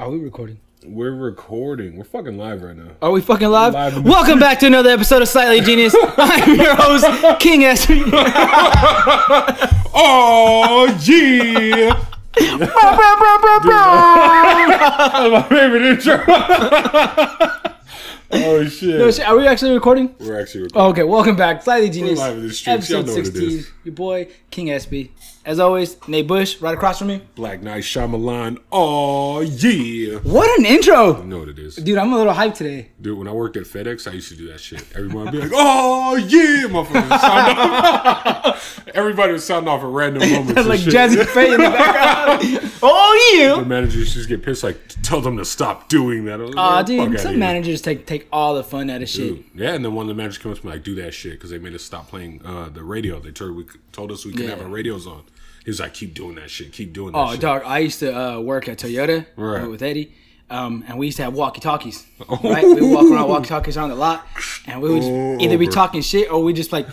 Are we recording? We're recording. We're fucking live right now. Are we fucking live? Welcome back to another episode of Slightly Genius. I'm your host, King Espy. Oh, yeah. That's my favorite intro. Oh, shit. No, are we actually recording? We're actually recording. Oh, okay, welcome back. Slightly Genius. We're live in the streets. Y'all know what it is. Your boy, King Espy. As always, Nate Busch, right across from me. Black Night Shyamalan. Oh, yeah. What an intro. You know what it is. Dude, I'm a little hyped today. Dude, when I worked at FedEx, I used to do that shit. Everyone would be like, oh, yeah. Everybody would sound off at random moments. Like Jazzy Faye in the background. Oh, yeah. The managers just get pissed, like, tell them to stop doing that. Like, dude, some managers take all the fun out of shit. Dude. Yeah, and then one of the managers came up to me like, do that shit, because they made us stop playing the radio. They told us we couldn't have our radios on. He was like, keep doing that shit. Keep doing that shit. Oh, dog, I used to work at Toyota with Eddie. And we used to have walkie-talkies, Oh. right? We would walk around walkie-talkies around the lot, and we would either be talking shit or we just like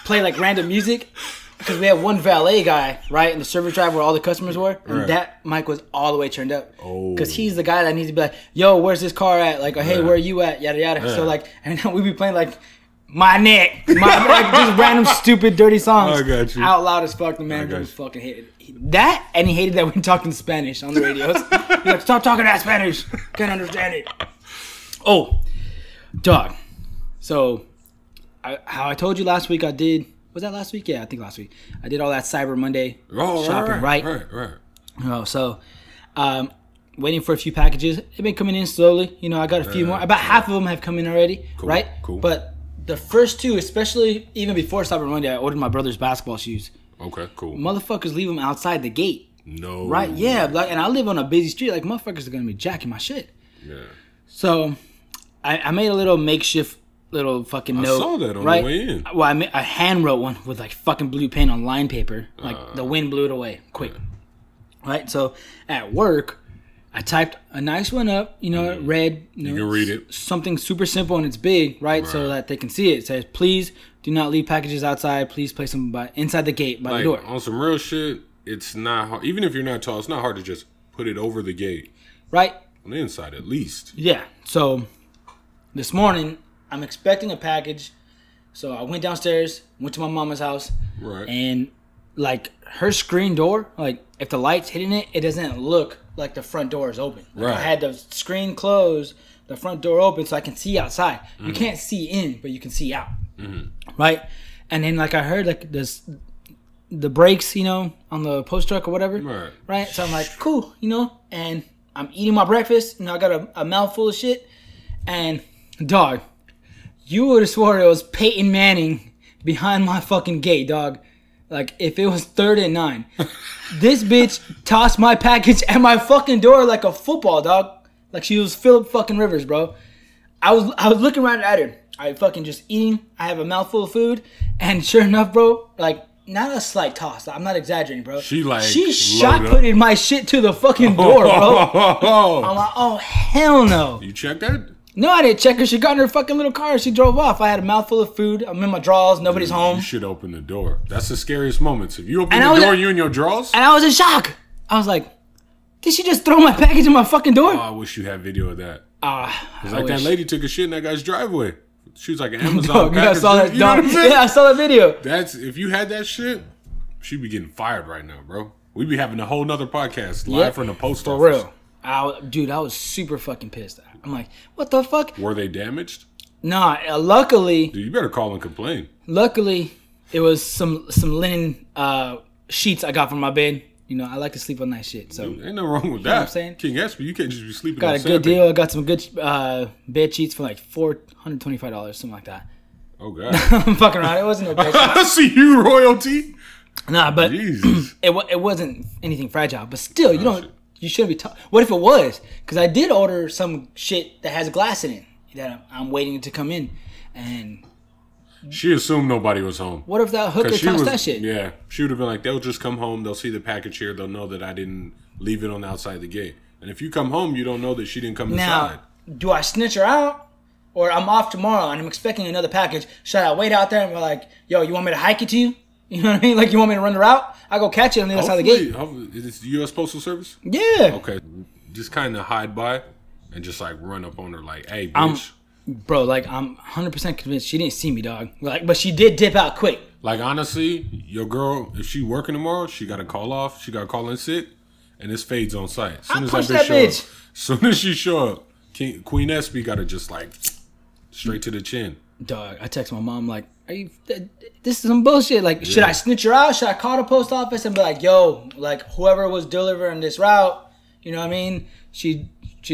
play like random music, because we had one valet guy, right, in the service drive where all the customers were, and that mic was all the way turned up, because he's the guy that needs to be like, yo, where's this car at? Like, hey, where are you at? Yada yada. So like, and then we'd be playing like, my neck, like just random stupid dirty songs. I got you. Out loud as fuck. The manager was fucking hated that, and he hated that we talked in Spanish on the radios. He's like, stop talking that Spanish. Can't understand it. Oh, dog. So, how I told you last week, I did. Was that last week? Yeah, I think last week. I did all that Cyber Monday shopping, right? Oh, so, waiting for a few packages. They've been coming in slowly. You know, I got a few more. About half of them have come in already, right? Cool. But the first two, especially even before Cyber Monday, I ordered my brother's basketball shoes. Okay, cool. Motherfuckers leave them outside the gate. No. Right? Yeah. Like, and I live on a busy street. Like, motherfuckers are going to be jacking my shit. Yeah. So, I made a little makeshift little fucking note. I saw that on the way in. Well, I hand wrote one with like fucking blue pen on line paper. Like, the wind blew it away quick. Yeah. Right? So, at work, I typed a nice one up, you know, read. You can read it. Something super simple and it's big, right? So that they can see it. It says, please do not leave packages outside. Please place them inside the gate by the door. On some real shit, it's not hard. Even if you're not tall, it's not hard to just put it over the gate. Right? On the inside, at least. Yeah. So, this morning, I'm expecting a package. So, I went downstairs, went to my mama's house. Right. And, like, her screen door, like, if the light's hitting it, it doesn't look like the front door is open. Like, I had the screen closed, the front door open, so I can see outside. You can't see in, but you can see out. Right? And then, like, I heard, like, the brakes, you know, on the post truck or whatever. Right? So I'm like, cool, you know, and I'm eating my breakfast, and I got a mouthful of shit, and, dog, you would have swore it was Peyton Manning behind my fucking gate, dog. Like, if it was 3rd and 9. This bitch tossed my package at my fucking door like a football, dog. Like she was Phillip fucking Rivers, bro. I was looking right at her. I fucking just eating. I have a mouthful of food. And sure enough, bro, like, not a slight toss. I'm not exaggerating, bro. She shot-putted my shit to the fucking door, bro. I'm like, oh, hell no. You checked that? No, I didn't check her. She got in her fucking little car. She drove off. I had a mouthful of food. I'm in my drawers. Nobody's home. You should open the door. That's the scariest moments. If you open the door, you in your drawers? And I was in shock. I was like, did she just throw my package in my fucking door? Oh, I wish you had video of that. Because like that lady took a shit in that guy's driveway. She was like an Amazon package. I saw that. You know what I'm saying? Yeah, I saw that video. If you had that shit, she'd be getting fired right now, bro. We'd be having a whole nother podcast live from the post office. For real. Dude, I was super fucking pissed. I'm like, what the fuck? Were they damaged? Nah, luckily. Dude, you better call and complain. Luckily, it was some linen sheets I got from my bed. You know, I like to sleep on nice shit. So dude, ain't nothing wrong with that. You know what I'm saying? King Espy, you can't just be sleeping on Got a good deal. I got some good bed sheets for like $425, something like that. Oh, God. I'm fucking around. It wasn't no bed sheets. I see you, royalty. Nah, but it wasn't anything fragile. But still, you shouldn't be what if it was? Because I did order some shit that has glass in it that I'm waiting to come in. And she assumed nobody was home. What if that hooker tossed that shit? Yeah. She would have been like, they'll just come home. They'll see the package here. They'll know that I didn't leave it on the outside the gate. And if you come home, you don't know that she didn't come inside. Now, do I snitch her out? Or I'm off tomorrow and I'm expecting another package. Should I wait out there and be like, yo, you want me to hike it to you? You know what I mean? Like, you want me to run the route? I go catch it on the other side of the gate. Is this the U.S. Postal Service? Yeah. Okay. just kind of hide by and just like run up on her like, hey, bitch. Bro, like I'm 100% convinced she didn't see me, dog. Like, but she did dip out quick. Like, honestly, your girl, if she working tomorrow, she got to call off. She got to call in sick, and this fades on sight. As soon as that bitch. As soon as she show up, Queen Espy got to just like straight to the chin. Dog, I text my mom like, "Are you? This is some bullshit. Like, should I snitch her out? Should I call the post office and be like, yo, like whoever was delivering this route, you know what I mean? She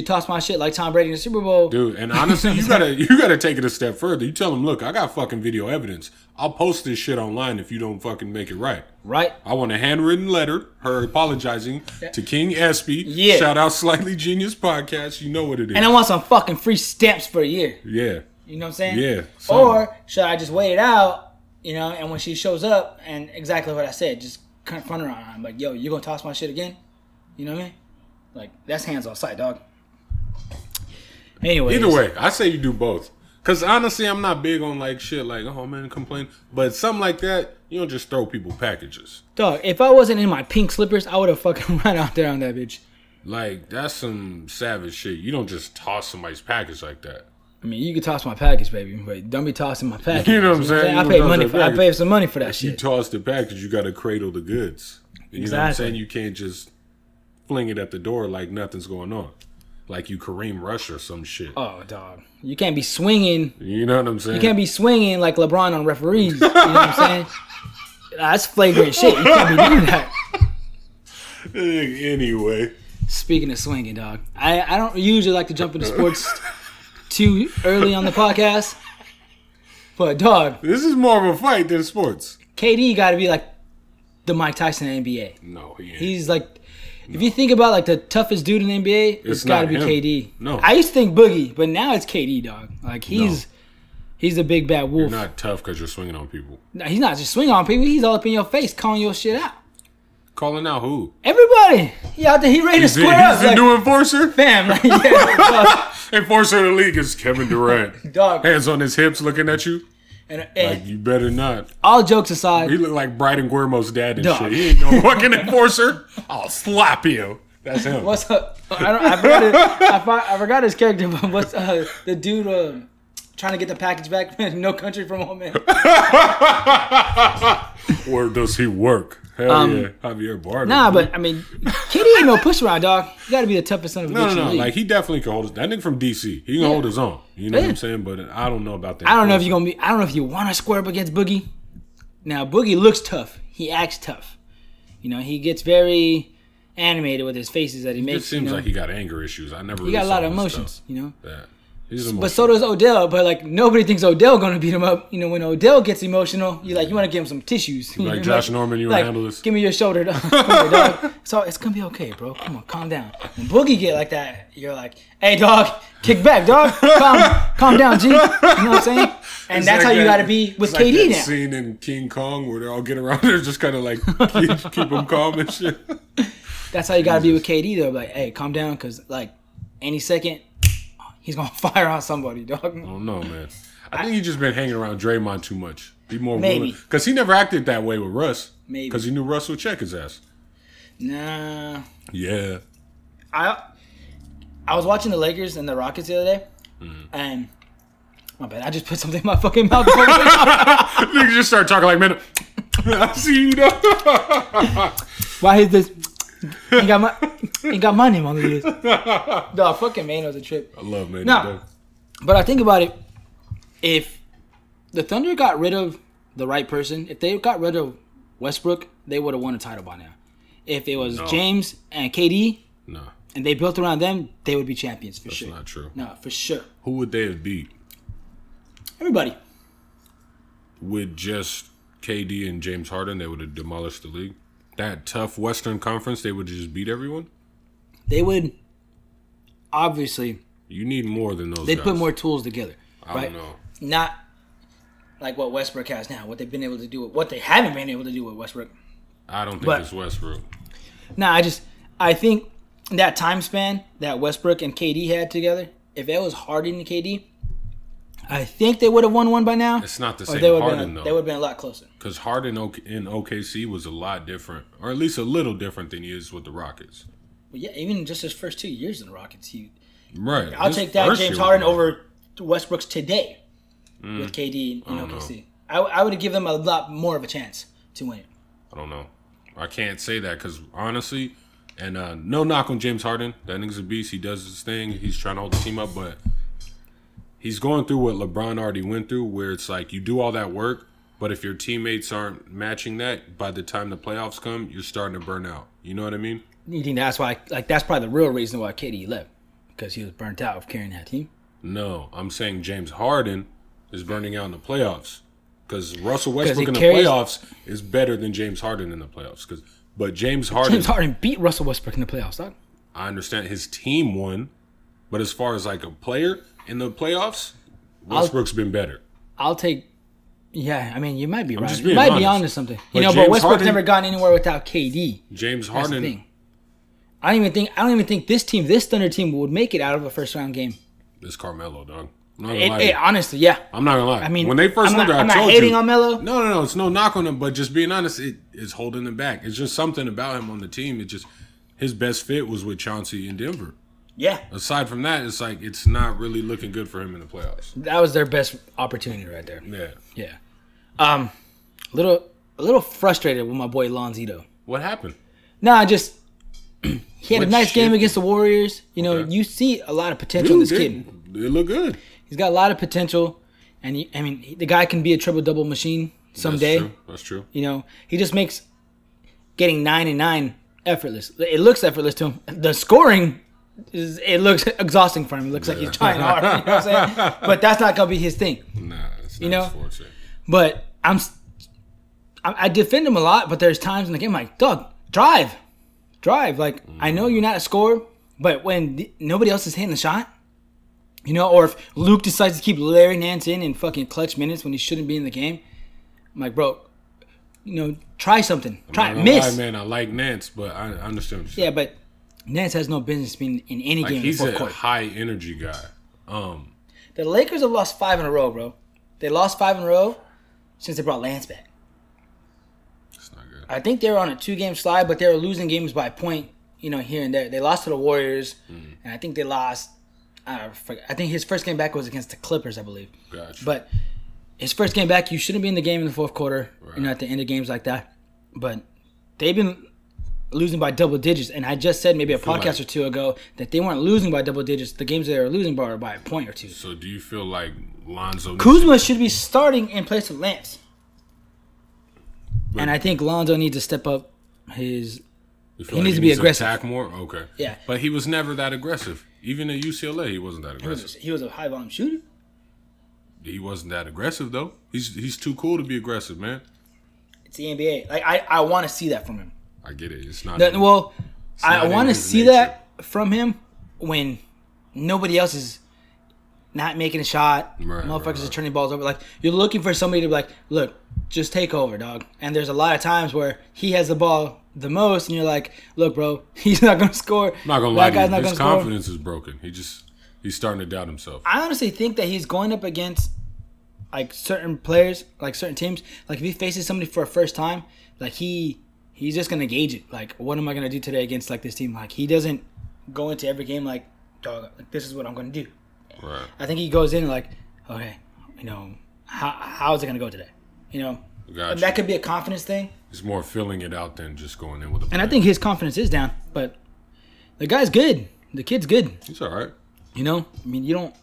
tossed my shit like Tom Brady in the Super Bowl." Dude, and honestly, you gotta take it a step further. You tell them, look, I got fucking video evidence. I'll post this shit online if you don't fucking make it right. Right. I want a handwritten letter, her apologizing to King Espy. Yeah. Shout out Slightly Genius Podcast. You know what it is. And I want some fucking free stamps for a year. Yeah. You know what I'm saying? Yeah. Or should I just wait it out, you know, and when she shows up, and exactly what I said, just confront her on it. I'm like, yo, you gonna toss my shit again? You know what I mean? Like, that's hands on sight, dog. Anyways. Either way, I say you do both. Because honestly, I'm not big on like shit like, oh man, complain. But something like that, you don't just throw people packages. Dog, if I wasn't in my pink slippers, I would have fucking run out there on that bitch. Like, that's some savage shit. You don't just toss somebody's package like that. I mean, you can toss my package, baby, but don't be tossing my package. You know what I'm saying? I pay some money for that shit. You toss the package, you got to cradle the goods. You know what I'm saying? You can't just fling it at the door like nothing's going on. Like you Kareem Rush or some shit. Oh, dog. You can't be swinging. You know what I'm saying? You can't be swinging like LeBron on referees. You know what I'm saying? That's flagrant shit. You can't be doing that. Anyway. Speaking of swinging, dog. I don't usually like to jump into sports too early on the podcast. But, dog. This is more of a fight than sports. KD got to be like the Mike Tyson of the NBA. No, he ain't. He's like... If you think about like the toughest dude in the NBA, it's got to be KD. No, I used to think Boogie, but now it's KD, dog. Like he's a big bad wolf. You're not tough because you're swinging on people. No, he's not just swinging on people. He's all up in your face, calling your shit out. Calling out who? Everybody. He out there. He ready to square up. He's the new enforcer, fam. Like, yeah, enforcer of the league is Kevin Durant. Dog, hands on his hips, looking at you. And like you better not. All jokes aside, he look like Bryden Guermo's dad and shit. He ain't no fucking enforcer. I'll slap you. That's him. What's up? I forgot his character, but what's the dude trying to get the package back? No Country from Home, man. Where does he work? Hell yeah, Javier Bardem. Nah, but I mean, KD ain't no push around, dog. You got to be the toughest son of a bitch. No. Like he definitely can hold his. That nigga from DC, he can hold his own. You know what I'm saying? But I don't know about that. I don't know if you're gonna be. I don't know if you want to square up against Boogie. Now Boogie looks tough. He acts tough. You know, he gets very animated with his faces that he makes. It seems like he got anger issues. I never. He got a lot of emotions. You know. Yeah. But so does Odell. But like nobody thinks Odell gonna beat him up. You know, when Odell gets emotional, you want to give him some tissues. Like Josh Norman, you want to handle this? Give me your shoulder, dog. Come here, dog. So it's gonna be okay, bro. Come on, calm down. When Boogie get like that, you're like, hey, dog, kick back, dog. Calm down, G. You know what I'm saying? And it's that's like how you got to be with KD like that now. Scene in King Kong where they all get around there, just kind of like keep them calm and shit. That's how you got to be with KD though. Like, hey, calm down, because like any second. He's gonna fire on somebody, dog. I don't know, man. I think he's just been hanging around Draymond too much. Be more maybe because he never acted that way with Russ. Maybe because he knew Russ would check his ass. Nah. Yeah. I was watching the Lakers and the Rockets the other day, and my bad. I just put something in my fucking mouth. Niggas just start talking like, man, I see you. Why is this? Ain't got my name on the list. Dog, fucking Mano's a trip. I love Mano. No, but I think about it. If the Thunder got rid of the right person, if they got rid of Westbrook, they would have won a title by now. If it was James and KD, and they built around them, they would be champions for sure. That's not true. No, for sure. Who would they have beat? Everybody. With just KD and James Harden, they would have demolished the league. That tough Western Conference, they would just beat everyone? They would, obviously. You need more than those They'd guys. put more tools together. I don't know. Not like what Westbrook has now, what they've been able to do, what they haven't been able to do with Westbrook. I don't think it's Westbrook. Nah, I think that time span that Westbrook and KD had together, if it was Harden and KD, I think they would have won one by now. It's not the same Harden, though. They would have been a lot closer. Because Harden in OKC was a lot different, or at least a little different than he is with the Rockets. yeah, even just his first 2 years in the Rockets, right. I'll take that James Harden over Westbrook's today with KD and OKC. I would give them a lot more of a chance to win it. I don't know. I can't say that because honestly, and no knock on James Harden. That nigga's a beast. He does his thing. He's trying to hold the team up, but he's going through what LeBron already went through, where it's like you do all that work, but if your teammates aren't matching that, by the time the playoffs come, you're starting to burn out. You know what I mean? You think that's why? Like that's probably the real reason why KD left, because he was burnt out of carrying that team. No, I'm saying James Harden is burning out in the playoffs because Russell Westbrook in the playoffs is better than James Harden in the playoffs. But James Harden beat Russell Westbrook in the playoffs, dog. I understand his team won, but as far as like a player in the playoffs, Westbrook's been better. I'll take. Yeah, I mean, you might be right. You might be onto something. But Westbrook's never gone anywhere without KD. James Harden. I don't even think this Thunder team would make it out of a first round game. It's Carmelo, dog. I'm not gonna lie. Honestly, yeah. I'm not gonna lie. I mean, when they first went there, I'm not hating on Melo. No. It's no knock on him, but just being honest, it's holding him back. It's just something about him on the team. It just his best fit was with Chauncey in Denver. Yeah. Aside from that, it's like it's not really looking good for him in the playoffs. That was their best opportunity right there. Yeah. A little frustrated with my boy Lonzito. What happened? He had a nice game against the Warriors. You know, you see a lot of potential in this kid. It looked good. He's got a lot of potential, and the guy can be a triple-double machine someday. That's true. You know, he just makes getting 9 and 9 effortless. It looks effortless to him. The scoring it looks exhausting for him. It looks like he's trying hard. You know what I'm saying? But that's not gonna be his thing. Nah, it's not his forte. But I defend him a lot, but there's times in the game I'm like, dog, drive. Like, I know you're not a scorer, but when nobody else is hitting the shot, you know, or if Luke decides to keep Larry Nance in fucking clutch minutes when he shouldn't be in the game, I'm like, bro, you know, try something. Miss. Man, I like Nance, but I understand what you're saying. Yeah, but Nance has no business being in any game in the fourth quarter. He's a high-energy guy. The Lakers have lost 5 in a row, bro. They lost 5 in a row since they brought Lance back. I think they were on a 2-game slide, but they were losing games by a point, you know, here and there. They lost to the Warriors, and I think they lost. I think his first game back was against the Clippers, I believe. Gotcha. But his first game back, you shouldn't be in the game in the fourth quarter, right, you know, at the end of games like that. But they've been losing by double digits, and I just said maybe a podcast or two ago that they weren't losing by double digits. The games they were losing by were by a point or two. So do you feel like Lonzo... Kuzma should be starting in place of Lance. And I think Lonzo needs to step up his... He needs to be aggressive. Attack more? Okay. Yeah. But he was never that aggressive. Even at UCLA, he wasn't that aggressive. He was a high-volume shooter. He wasn't that aggressive, though. He's too cool to be aggressive, man. It's the NBA. Like, I want to see that from him. I get it. It's not... I want to see that from him when nobody else is not making a shot. Right, motherfuckers are turning balls over. Like, you're looking for somebody to be like, look, just take over, dog. And there's a lot of times where he has the ball the most, and you're like, look, bro, he's not going to score. I'm not going to lie to you. His confidence is broken. He's starting to doubt himself. I honestly think that he's going up against, like, certain players, like, certain teams. Like, if he faces somebody for a first time, like, he's just going to gauge it. Like, what am I going to do today against, like, this team? Like, he doesn't go into every game like, dog, like, this is what I'm going to do. Right. I think he goes in like, okay, you know, how is it going to go today? You know, that could be a confidence thing. It's more filling it out than just going in with a plan. And I think his confidence is down, but the guy's good. The kid's good. He's all right. You know, I mean, you don't.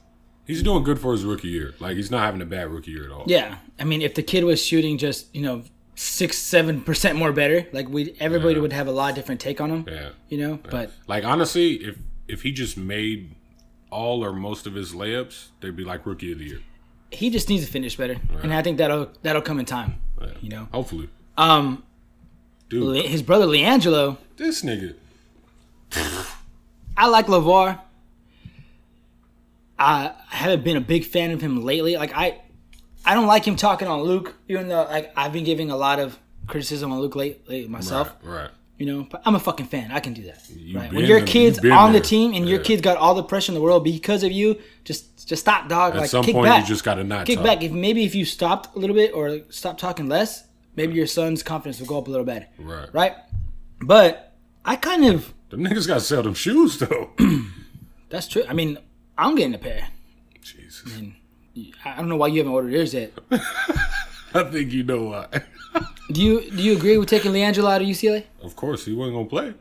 He's doing good for his rookie year. Like, he's not having a bad rookie year at all. Yeah. I mean, if the kid was shooting just, you know, 6-7% more better, like, everybody would have a lot different take on him. Yeah. You know, but. Like, honestly, if he just made all or most of his layups, they'd be like rookie of the year. He just needs to finish better, and I think that'll come in time. Yeah. You know, hopefully. Dude, his brother LiAngelo. This nigga. I like LeVar. I haven't been a big fan of him lately. Like I don't like him talking on Luke, even though like I've been giving a lot of criticism on Luke lately myself. Right. You know, but I'm a fucking fan. I can do that. Right? When your kid's on the team and your kid's got all the pressure in the world because of you, just stop, dog. At some point, you just gotta not kick back. If you stopped a little bit or stopped talking less, maybe your son's confidence will go up a little better. Right. Right. But I kind of Them niggas got to sell them shoes, though. That's true. I mean, I'm getting a pair. Jesus. I mean, I don't know why you haven't ordered yours yet. I think you know why. Do you agree with taking LiAngelo out of UCLA? Of course, he wasn't going to play.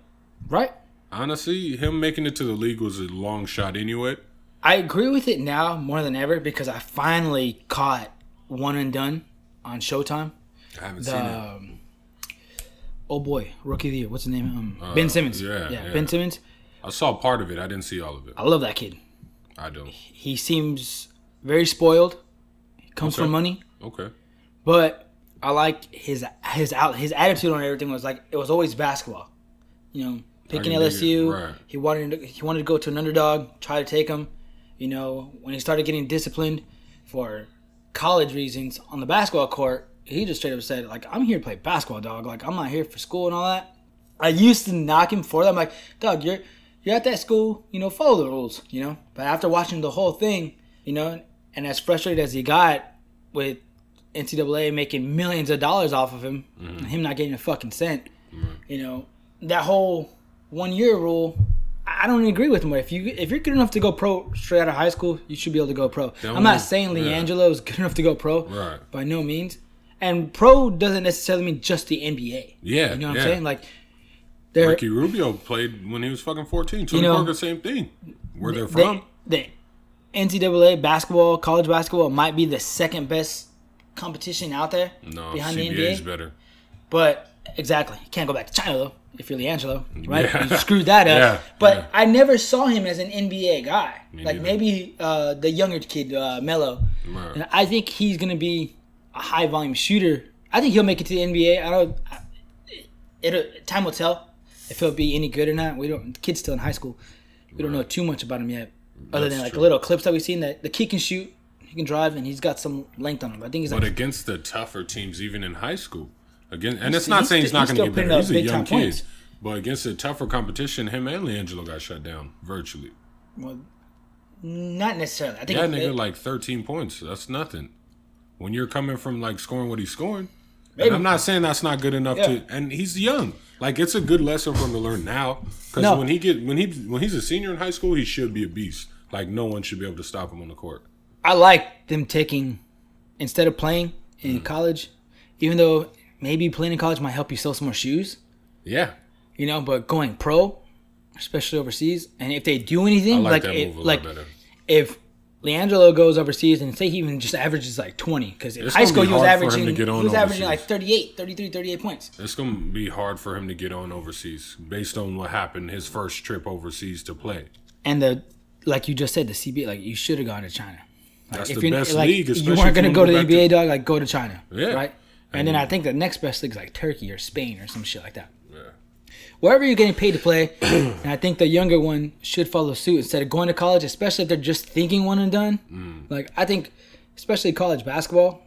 Right. Honestly, him making it to the league was a long shot anyway. I agree with it now more than ever because I finally caught One and Done on Showtime. I haven't seen it. Oh boy, Rookie of the Year. What's his name? Ben Simmons. Yeah, Ben Simmons. I saw part of it. I didn't see all of it. I love that kid. I don't. He seems very spoiled. He comes from money. Okay. But I like his attitude on everything was like it was always basketball. You know, picking LSU. Right. He wanted to go to an underdog, try to take him. You know, when he started getting disciplined for college reasons on the basketball court, he just straight up said, like, I'm here to play basketball, dog. Like, I'm not here for school and all that. I used to knock him for that. I'm like, dog, you're at that school, you know, follow the rules, you know. But after watching the whole thing, you know, and as frustrated as he got with NCAA making millions of dollars off of him, and him not getting a fucking cent, you know, that whole 1 year rule, I don't agree with him. But if you're good enough to go pro straight out of high school, you should be able to go pro. I'm not saying LiAngelo is good enough to go pro, by no means. And pro doesn't necessarily mean just the NBA. Yeah, you know what I'm saying? Like, Ricky Rubio played when he was fucking 14. Tony Parker, same thing. Where they're from. The NCAA basketball, college basketball, might be the second best competition out there. No, behind CBA the NBA. is better. But exactly, you can't go back to China though. If you're LiAngelo, right? Yeah. You screwed that up. Yeah, but I never saw him as an NBA guy. Maybe the younger kid, Melo. Right. And I think he's gonna be a high volume shooter. I think he'll make it to the NBA. Time will tell if he'll be any good or not. The kid's still in high school. We don't know too much about him yet, other than like little clips that we've seen. That the kid can shoot, he can drive, and he's got some length on him. I think he's. But against the tougher teams, even in high school, and it's not saying he's not going to get better. He's a young kid, points. But against the tougher competition, him and LiAngelo got shut down virtually. Well, not necessarily. I think nigga, like 13 points. That's nothing. When you're coming from like scoring what he's scoring, and I'm not saying that's not good enough to. And he's young. Like it's a good lesson for him to learn now. Because when he's a senior in high school, he should be a beast. Like no one should be able to stop him on the court. I like them taking instead of playing in college, even though maybe playing in college might help you sell some more shoes. Yeah. You know, but going pro, especially overseas, and if they do anything, if LiAngelo goes overseas and say he even just averages like 20, because in high school he was averaging like 38 points. It's going to be hard for him to get on overseas based on what happened his first trip overseas to play. And like you just said, the CBA, like you should have gone to China. Like, that's the best league, especially you weren't going to go to the NBA, dog, like go to China. Yeah. Right? And then I think the next best league is like Turkey or Spain or some shit like that. Wherever you're getting paid to play, and I think the younger one should follow suit instead of going to college, especially if they're just thinking one and done. Like, I think, especially college basketball,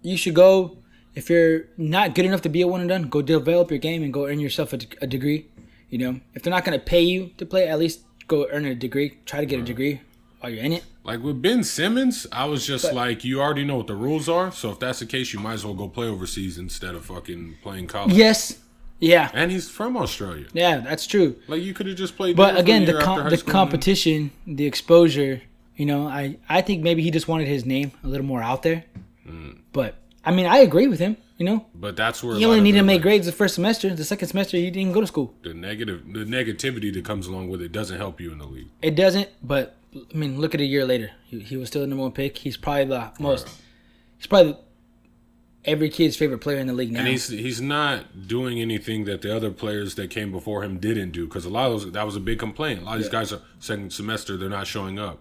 you should go, if you're not good enough to be a one and done, go develop your game and go earn yourself a degree. You know, if they're not going to pay you to play, at least go earn a degree. Try to get a degree while you're in it. Like with Ben Simmons, I was just like, you already know what the rules are, so if that's the case, you might as well go play overseas instead of fucking playing college. Yes. Yeah, and he's from Australia. Yeah, that's true. Like you could have just played. But again, the competition, the exposure. You know, I think maybe he just wanted his name a little more out there. But I mean, I agree with him. You know, but that's where he only needed to make grades the first semester. The second semester, he didn't even go to school. The negativity that comes along with it doesn't help you in the league. It doesn't. But I mean, look at a year later. He was still the number one pick. He's probably the most. He's probably every kid's favorite player in the league now. And he's not doing anything that the other players that came before him didn't do, because a lot of that was a big complaint. A lot of these guys are second semester, they're not showing up.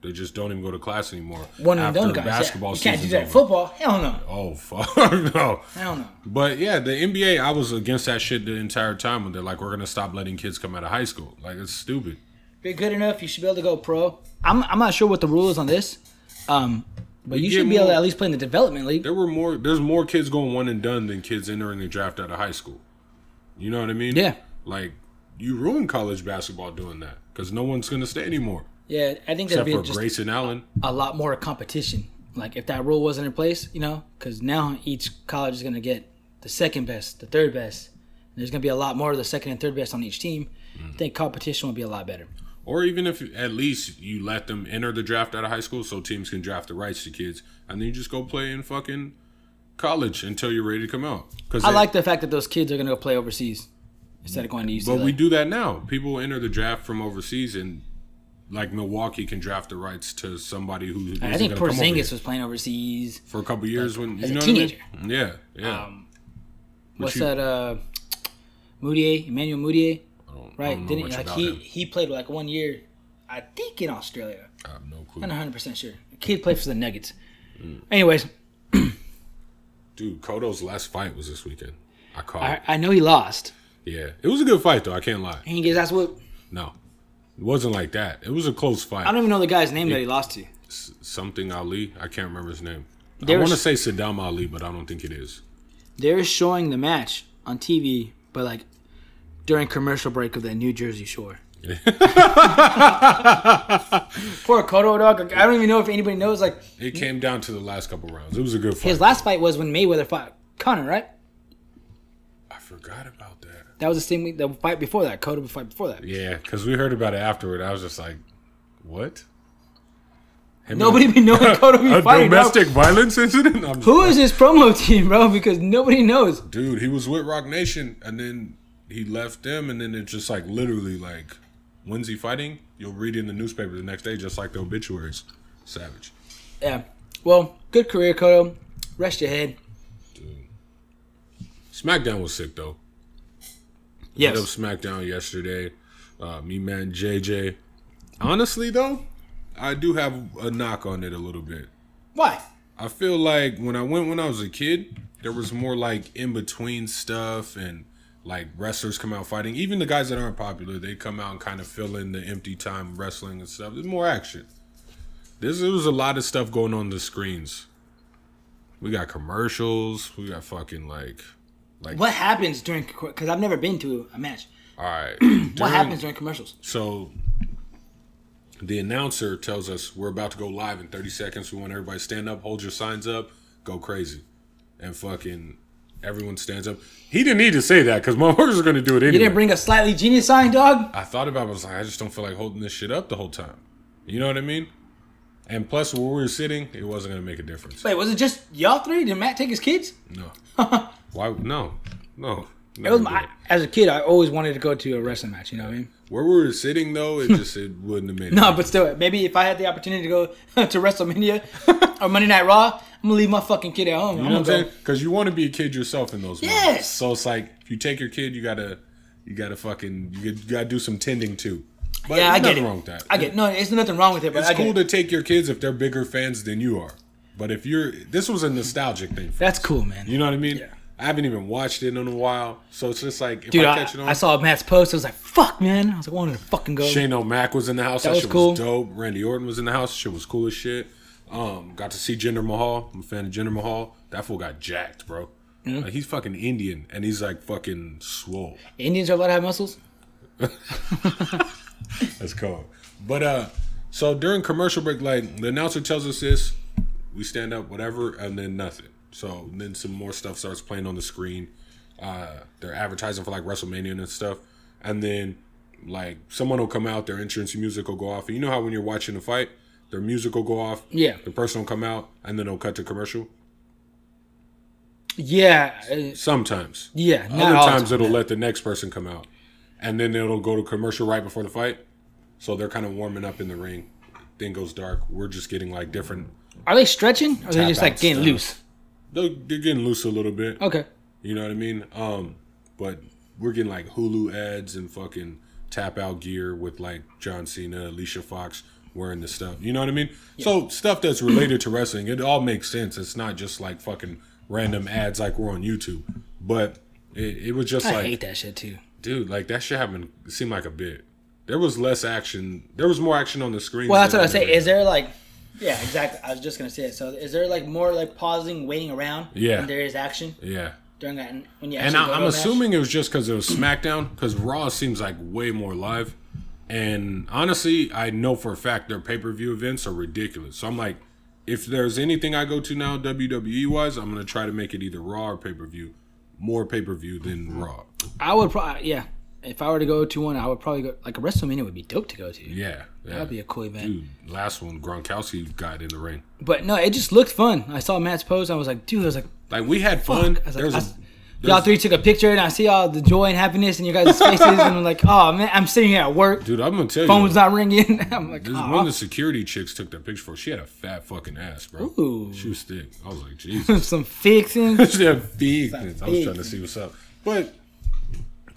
They just don't even go to class anymore. One and done guys. Basketball you can't do that in football. Hell no. Oh, fuck no. Hell no. But yeah, the NBA, I was against that shit the entire time when they're like, we're going to stop letting kids come out of high school. Like, it's stupid. If you're good enough, you should be able to go pro. I'm not sure what the rule is on this. But you should be able to at least play in the development league. There's more kids going one and done than kids entering the draft out of high school. You know what I mean? Yeah. Like, you ruin college basketball doing that because no one's going to stay anymore. Yeah, I think there'd be just Grayson Allen. A lot more competition. Like, if that rule wasn't in place, you know, because now each college is going to get the second best, the third best. And there's going to be a lot more of the second and third best on each team. I think competition would be a lot better. Or even if at least you let them enter the draft out of high school so teams can draft the rights to kids. And then you just go play in fucking college until you're ready to come out. I like the fact that those kids are going to go play overseas instead of going to UCLA. But we do that now. People enter the draft from overseas, and like Milwaukee can draft the rights to somebody who. I think Porzingis was playing overseas for a couple years when as a teenager. What I mean? Yeah. What's that? Emmanuel Mudiay. Right? Didn't he played like 1 year? I think in Australia. I have no clue. I'm not 100% sure. The kid played for the Nuggets. Anyways. Dude, Cotto's last fight was this weekend. I caught it. I know he lost. Yeah. It was a good fight, though. I can't lie. And he gets ass whooped? No. It wasn't like that. It was a close fight. I don't even know the guy's name that he lost to. Something Ali. I can't remember his name. I want to say Saddam Ali, but I don't think it is. They're showing the match on TV, but like during commercial break of the New Jersey Shore. Poor Cotto, dog. I don't even know if anybody knows. Like, it came down to the last couple rounds. It was a good fight. His last fight was when Mayweather fought Conor, right? I forgot about that. That was the same week. The fight before that. Cotto fight before that. Yeah, because we heard about it afterward. I was just like, what? Nobody be knowing Cotto be fighting. A domestic violence incident? Who is his promo team, bro? Because nobody knows. Dude, he was with Rock Nation, and then he left them, and then it's just like literally like, when's he fighting? You'll read it in the newspaper the next day, just like the obituaries. Savage. Yeah. Well, good career, Cotto. Rest your head. Dude. SmackDown was sick, though. Yes. Hit up SmackDown yesterday. Me, man, JJ. Honestly, though, I do have a knock on it a little bit. Why? I feel like when I was a kid, there was more like in-between stuff and like wrestlers come out fighting. Even the guys that aren't popular, they come out and kind of fill in the empty time wrestling and stuff. There's more action. There was a lot of stuff going on the screens. We got commercials. We got fucking like. What happens during? Because I've never been to a match. All right. What happens during commercials? So the announcer tells us we're about to go live in 30 seconds. We want everybody to stand up, hold your signs up, go crazy, and fucking. Everyone stands up. He didn't need to say that because motherfuckers are going to do it anyway. You didn't bring a slightly genius sign, dog? I thought about it. I was like, I just don't feel like holding this shit up the whole time. You know what I mean? And plus, where we were sitting, it wasn't going to make a difference. Wait, was it just y'all three? Did Matt take his kids? No. Why? No. It was as a kid, I always wanted to go to a wrestling match. You know what I mean? Where we were sitting, though, it wouldn't have made. No, but still, maybe if I had the opportunity to go to WrestleMania or Monday Night Raw, I'm gonna leave my fucking kid at home. You know what I'm saying? Because you want to be a kid yourself in those moments. Yes. So it's like if you take your kid, you gotta do some tending too. But yeah, I get it. Nothing wrong with that. I get no. There's nothing wrong with it. But it's cool to take your kids if they're bigger fans than you are. But if this was a nostalgic thing. That's cool, man. You know what I mean? Yeah. I haven't even watched it in a while, so it's just like if dude, I catch it on. I saw Matt's post. I was like, "Fuck, man!" I was like, "I wanted to fucking go." Shane O'Mac was in the house. That was shit cool. Was dope. Randy Orton was in the house. Shit was cool as shit. Got to see Jinder Mahal. I'm a fan of Jinder Mahal. That fool got jacked, bro. Mm-hmm. Like, he's fucking Indian, and he's like fucking swole. Indians are allowed to have muscles. That's cool. But so during commercial break, like the announcer tells us this, we stand up, whatever, and then nothing. So then some more stuff starts playing on the screen. They're advertising for like WrestleMania and stuff, and then like someone will come out, their entrance music will go off, and you know how when you're watching a fight, their music will go off. Yeah. The person will come out, and then they'll cut to commercial. Yeah. Sometimes. Yeah. Other times it'll let the next person come out, and then it'll go to commercial right before the fight. So they're kind of warming up in the ring. Thing goes dark. We're just getting like different. Are they stretching? Or are they just like getting loose? They're getting loose a little bit. Okay. You know what I mean? But we're getting like Hulu ads and fucking tap out gear with like John Cena, Alicia Fox wearing the stuff. You know what I mean? Yeah. So stuff that's related to wrestling, it all makes sense. It's not just like fucking random ads like we're on YouTube. But it was just I hate that shit too. Dude, like that shit happened. It seemed like a bit. There was less action. There was more action on the screen. Well, that's what I say. Is there like... Yeah, exactly. I was just going to say it. So is there like more like pausing, waiting around when there is action? Yeah. During that, when you actually go to I'm assuming it was just because it was SmackDown, because Raw seems like way more live. And honestly, I know for a fact their pay-per-view events are ridiculous. So I'm like, if there's anything I go to now WWE-wise, I'm going to try to make it either Raw or pay-per-view. More pay-per-view than Raw. I would probably, yeah. if I were to go to one, I would probably go. Like a WrestleMania would be dope to go to. Yeah. That'd be a cool event. Dude, last one, Gronkowski got in the ring. But no, it just looked fun. I saw Matt's post. I was like, dude, I was like we had fun. Y'all three took a picture, and I see all the joy and happiness in your guys' faces, and I'm like, oh man, I'm sitting here at work. Dude, I'm gonna tell you, phone's not ringing. I'm like, one of the security chicks took that picture for. She had a fat fucking ass, bro. Ooh. She was thick. I was like, Jesus. Some fixins. She had fixins. I was trying to see what's up, but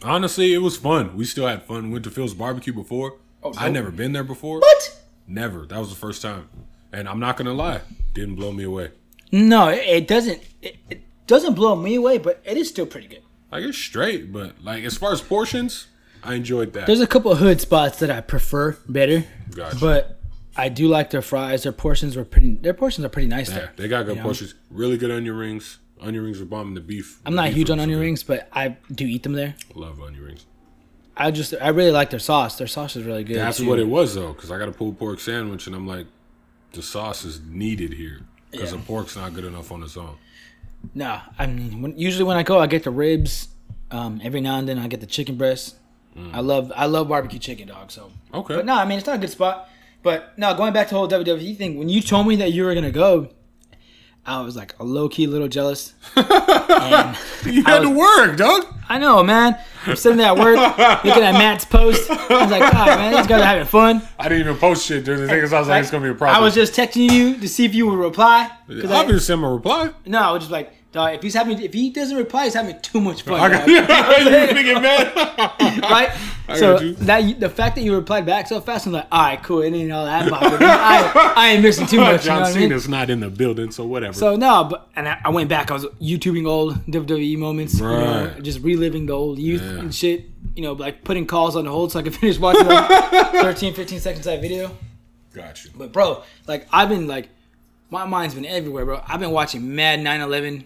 honestly, it was fun. We still had fun. Went to Phil's barbecue before. Oh, I'd never been there before. What? Never. That was the first time, and I'm not gonna lie, didn't blow me away. No, it doesn't. It doesn't blow me away, but it is still pretty good. Like, it's straight, but like as far as portions, I enjoyed that. There's a couple of hood spots that I prefer better. Gotcha. But I do like their fries. Their portions are pretty nice there. They got good portions. Really good onion rings. Onion rings are bombing the beef. I'm not huge on onion rings, but I do eat them there. Love onion rings. I really like their sauce. Their sauce is really good. That's what it was though, because I got a pulled pork sandwich and I'm like, the sauce is needed here because the pork's not good enough on its own. No, I mean, usually when I go, I get the ribs. Every now and then, I get the chicken breast. I love barbecue chicken, dog. So okay, but no, I mean it's not a good spot. But no, going back to the whole WWE thing, when you told me that you were gonna go, I was like a low key little jealous. And you had to work, dog. I know, man. I'm sitting there at work, looking at Matt's post. I was like, God, man, these guys are having fun. I didn't even post shit during the thing because I was like, it's gonna be a problem. I was just texting you to see if you would reply. Obviously, I'm gonna reply. No, I was just like, dog, if he doesn't reply, he's having too much fun. You're gonna get mad, right? So the fact that you replied back so fast, I'm like, all right, cool. It ain't all that bothered me. I ain't missing too much. John Cena's Cena's not in the building, so whatever. So no, and I went back. I was YouTubing old WWE moments, right? Just reliving the old youth and shit. Like putting calls on the hold so I could finish watching like 13, 15 seconds of that video. Got you. But bro, like I've been like, my mind's been everywhere, bro. I've been watching mad 9/11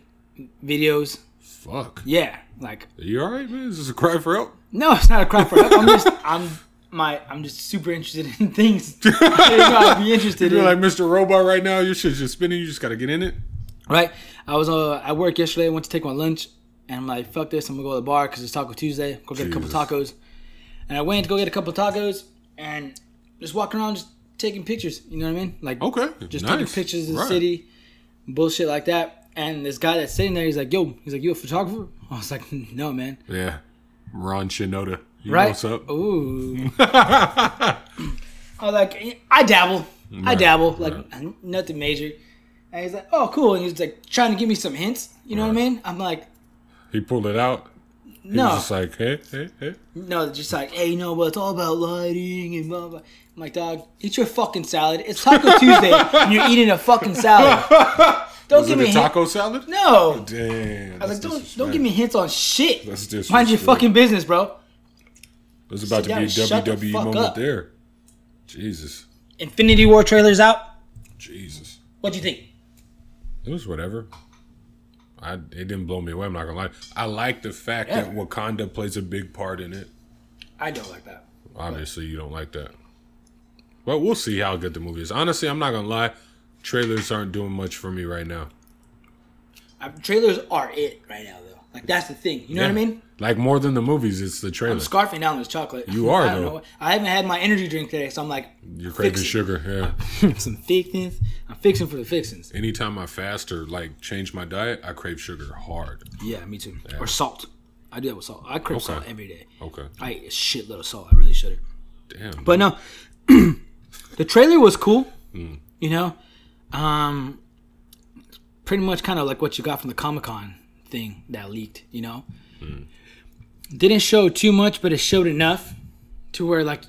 videos. Fuck. Yeah, like. Are you alright, man? Is this a cry for help? No, it's not a cry for help. I'm just super interested in things. I'd be interested You're in. like Mr. Robot right now. Your shit's just spinning. You just gotta get in it. Right. I was at work yesterday. I went to take my lunch, and I'm like, fuck this. I'm gonna go to the bar because it's Taco Tuesday. Go get a couple tacos. And I went to go get a couple tacos and just walking around, just taking pictures. You know what I mean? Like, okay, just taking pictures of the city, bullshit like that. And this guy that's sitting there, he's like, you a photographer? I was like, no, man. Yeah. Ron Shinoda. You know what's up? Ooh. I was like, I dabble. Like, nothing major. And he's like, oh, cool. And he's like trying to give me some hints. You know what I mean? I'm like. He pulled it out? He was just like, hey. No, just like, hey, but it's all about lighting and blah, blah. I'm like, dog, eat your fucking salad. It's Taco Tuesday and you're eating a fucking salad. Don't give me taco salad? No. Damn. I was like, don't give me hints on shit. That's disrespectful. Mind your fucking business, bro. There's about to be a WWE moment there. Jesus. Infinity+War trailer's out. Jesus. What'd you think? It was whatever. It didn't blow me away, I'm not gonna lie. I like the fact that Wakanda plays a big part in it. I don't like that. Obviously, you don't like that. But we'll see how good the movie is. Honestly, I'm not gonna lie. Trailers aren't doing much for me right now. Trailers are it right now, though. Like, that's the thing. You know what I mean? Like, more than the movies, it's the trailer. I'm scarfing down this chocolate. You are, I don't know. I haven't had my energy drink today, so I'm like... You're craving sugar, yeah. Some fixins. I'm fixing for the fixins. Anytime I fast or, like, change my diet, I crave sugar hard. Yeah, me too. Yeah. Or salt. I do that with salt. I crave salt every day. Okay. I eat a shitload of salt. I really shouldn't. Damn. But no, the trailer was cool. You know? Pretty much kind of like what you got from the Comic-Con thing that leaked, you know? Didn't show too much, but it showed enough to where, like,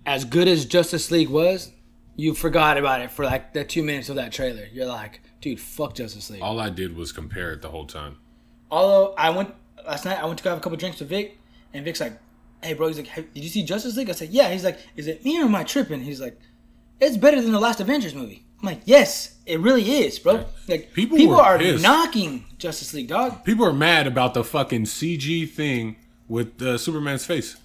as good as Justice League was, you forgot about it for, like, the 2 minutes of that trailer. You're like, dude, fuck Justice League. All I did was compare it the whole time. Although, last night, I went to go have a couple drinks with Vic, and Vic's like, hey, bro, he's like, hey, did you see Justice League? I said, yeah. He's like, is it me or am I tripping? He's like, it's better than the last Avengers movie. I'm like, yes, it really is, bro. Like, people are knocking Justice League, dog. People are mad about the fucking CG thing with Superman's face.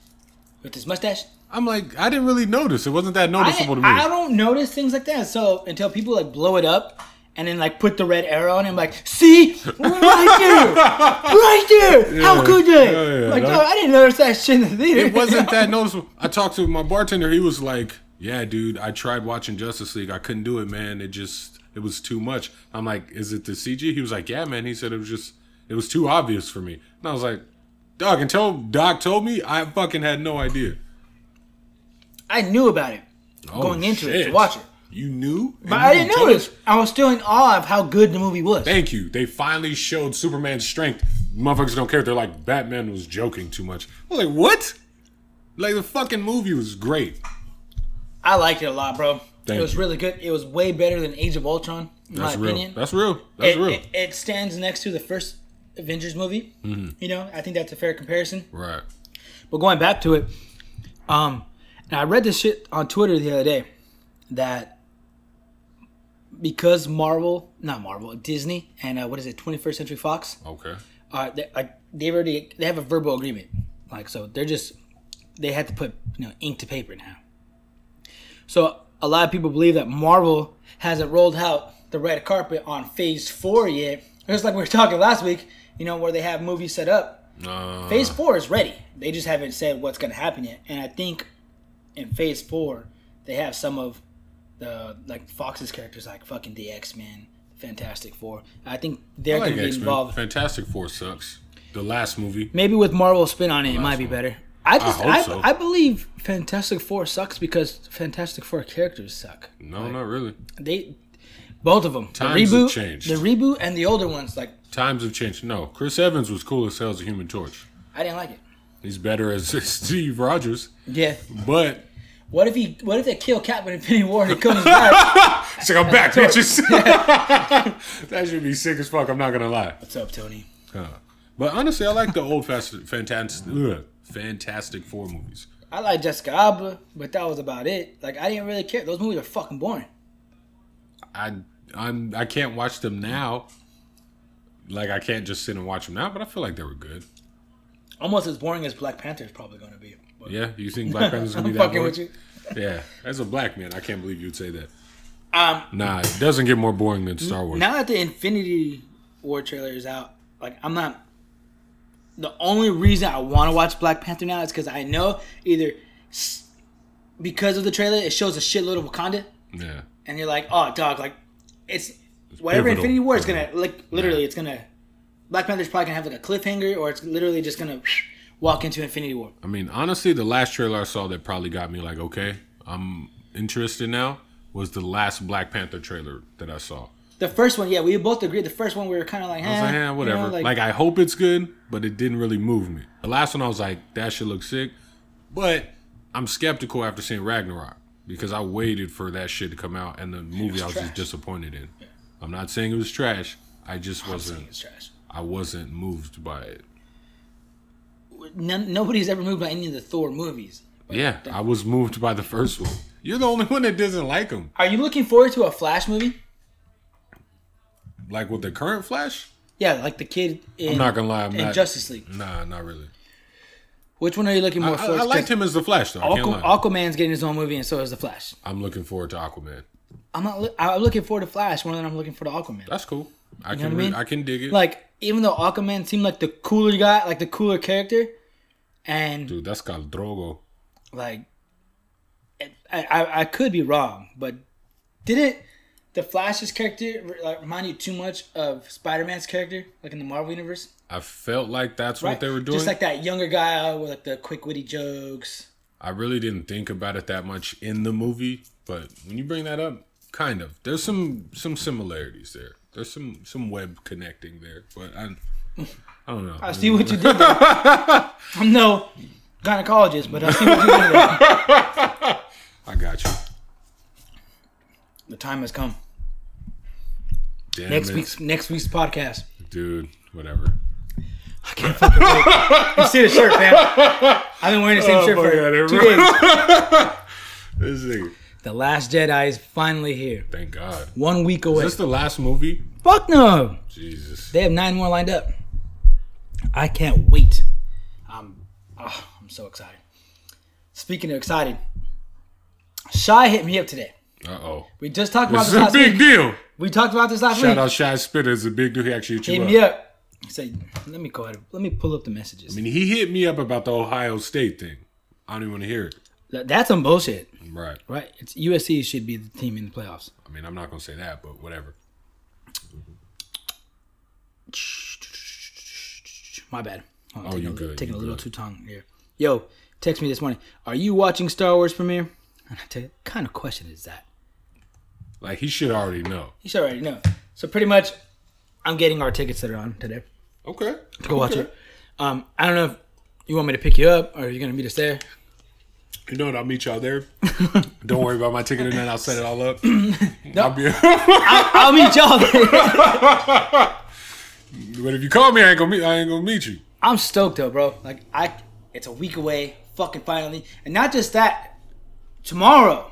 With his mustache? I'm like, I didn't really notice. It wasn't that noticeable to me. I don't notice things like that. So until people like blow it up and then like put the red arrow on him, like, see, right there, right there. Yeah, how could they? Yeah, like, no, I didn't notice that shit in the theater. It wasn't that noticeable. I talked to my bartender. He was like, yeah, dude, I tried watching Justice League. I couldn't do it, man. It was too much. I'm like, is it the CG? He was like, yeah, man. He said it was too obvious for me. And I was like, dog, until Doc told me, I fucking had no idea. I knew about it going into it to watch it. You knew? But I didn't notice. I was still in awe of how good the movie was. Thank you. They finally showed Superman's strength. Motherfuckers don't care. They're like, Batman was joking too much. I was like, what? Like, the fucking movie was great. I liked it a lot, bro. It was really good. It was way better than Age of Ultron, in my opinion. That's real. That's real. It stands next to the first Avengers movie. Mm-hmm. You know, I think that's a fair comparison. Right. But going back to it, now I read this shit on Twitter the other day that because Disney and 21st Century Fox. Okay. They have a verbal agreement, like, so they had to put ink to paper now. So a lot of people believe that Marvel hasn't rolled out the red carpet on Phase 4 yet. Just like we were talking last week, where they have movies set up. Phase 4 is ready. They just haven't said what's going to happen yet. And I think in Phase 4, they have some of the Fox's characters, like fucking the X-Men, Fantastic Four. I think they're going to be involved. Fantastic Four sucks. The last movie. Maybe with Marvel's spin on it, it might be better. I hope so. I believe Fantastic Four sucks because Fantastic Four characters suck. No, not really. Both of them. Times have changed. The reboot and the older ones, times have changed. No, Chris Evans was cool as hell as a Human Torch. I didn't like it. He's better as Steve Rogers. Yeah. But what if they kill Cap in Infinity War and he comes back? It's like, I'm back, bitches. That should be sick as fuck. I'm not gonna lie. What's up, Tony? But honestly, I like the old Fantastic Four movies. I like Jessica Alba, but that was about it. I didn't really care. Those movies are fucking boring. I can't watch them now. I can't just sit and watch them now, but I feel like they were good. Almost as boring as Black Panther is probably going to be. But. Yeah, you think Black Panther's going to be that boring? With you. Yeah, as a black man, I can't believe you'd say that. Nah, it doesn't get more boring than Star Wars. Now that the Infinity War trailer is out, I'm not. The only reason I want to watch Black Panther now is because I know either because of the trailer, it shows a shitload of Wakanda. Yeah. And you're like, oh, dog, it's whatever pivotal. Infinity War is going to, literally, it's going to, Black Panther's probably going to have a cliffhanger, or it's literally just going to walk into Infinity War. I mean, honestly, the last trailer I saw that probably got me okay, I'm interested now, was the last Black Panther trailer that I saw. The first one, yeah, we both agreed. The first one, we were kind of like, I was whatever. I hope it's good, but it didn't really move me. The last one, I was like, that shit looks sick. But I'm skeptical after seeing Ragnarok because I waited for that shit to come out, and the movie I was just disappointed in. Yeah. I'm not saying it was trash. I just wasn't. It's trash. I wasn't moved by it. Nobody's ever moved by any of the Thor movies. Yeah, I was moved by the first one. You're the only one that doesn't like them. Are you looking forward to a Flash movie? With the current Flash? Yeah, the kid in, I'm not gonna lie, in Justice League. Nah, not really. Which one are you looking more forward to? I liked him as the Flash, though. I can't lie. Aquaman's getting his own movie, and so is the Flash. I'm looking forward to Aquaman. I'm looking forward to Flash more than I'm looking forward to Aquaman. That's cool. I can dig it. Even though Aquaman seemed like the cooler guy, the cooler character, and dude, that's called Drogo. I could be wrong, but didn't the Flash's character remind you too much of Spider-Man's character, in the Marvel universe? I felt like that's what they were doing. Just that younger guy with the quick witty jokes. I really didn't think about it that much in the movie, but when you bring that up, kind of. There's some similarities there. There's some web connecting there, but I don't know. I see what you did there. I'm no gynecologist, but I see what you did there. I got you. The time has come. Damn next week's podcast. Dude, whatever. I can't fucking wait. You see the shirt, fam. I've been wearing the same shirt for 2 days. This thing. The Last Jedi is finally here. Thank God. 1 week away. Is this the last movie? Fuck no. Jesus. They have 9 more lined up. I can't wait. I'm so excited. Speaking of excited, Shy hit me up today. Uh-oh. We just talked about this last week. This is a big deal. We talked about this last week. Shout out Shy Spitter. Is a big dude. He actually hit you Hit up. me up. He said, let me go ahead. Let me pull up the messages. I mean, he hit me up about the Ohio State thing. I don't even want to hear it. That's some bullshit. Right. Right. It's USC should be the team in the playoffs. I mean, I'm not going to say that, but whatever. My bad. Oh, you good. Taking a little too long here. Yo, text me this morning. Are you watching Star Wars premiere? And I tell you, what kind of question is that? Like, he should already know. He should already know. So pretty much, I'm getting our tickets that are on today. Okay. To go watch it. I don't know if you want me to pick you up or you're going to meet us there. You know what? I'll meet y'all there. Don't worry about my ticket and then I'll set it all up. No. I'll meet y'all there. But if you call me, I ain't gonna meet you. I'm stoked though, bro. Like it's a week away, fucking finally, and not just that. Tomorrow,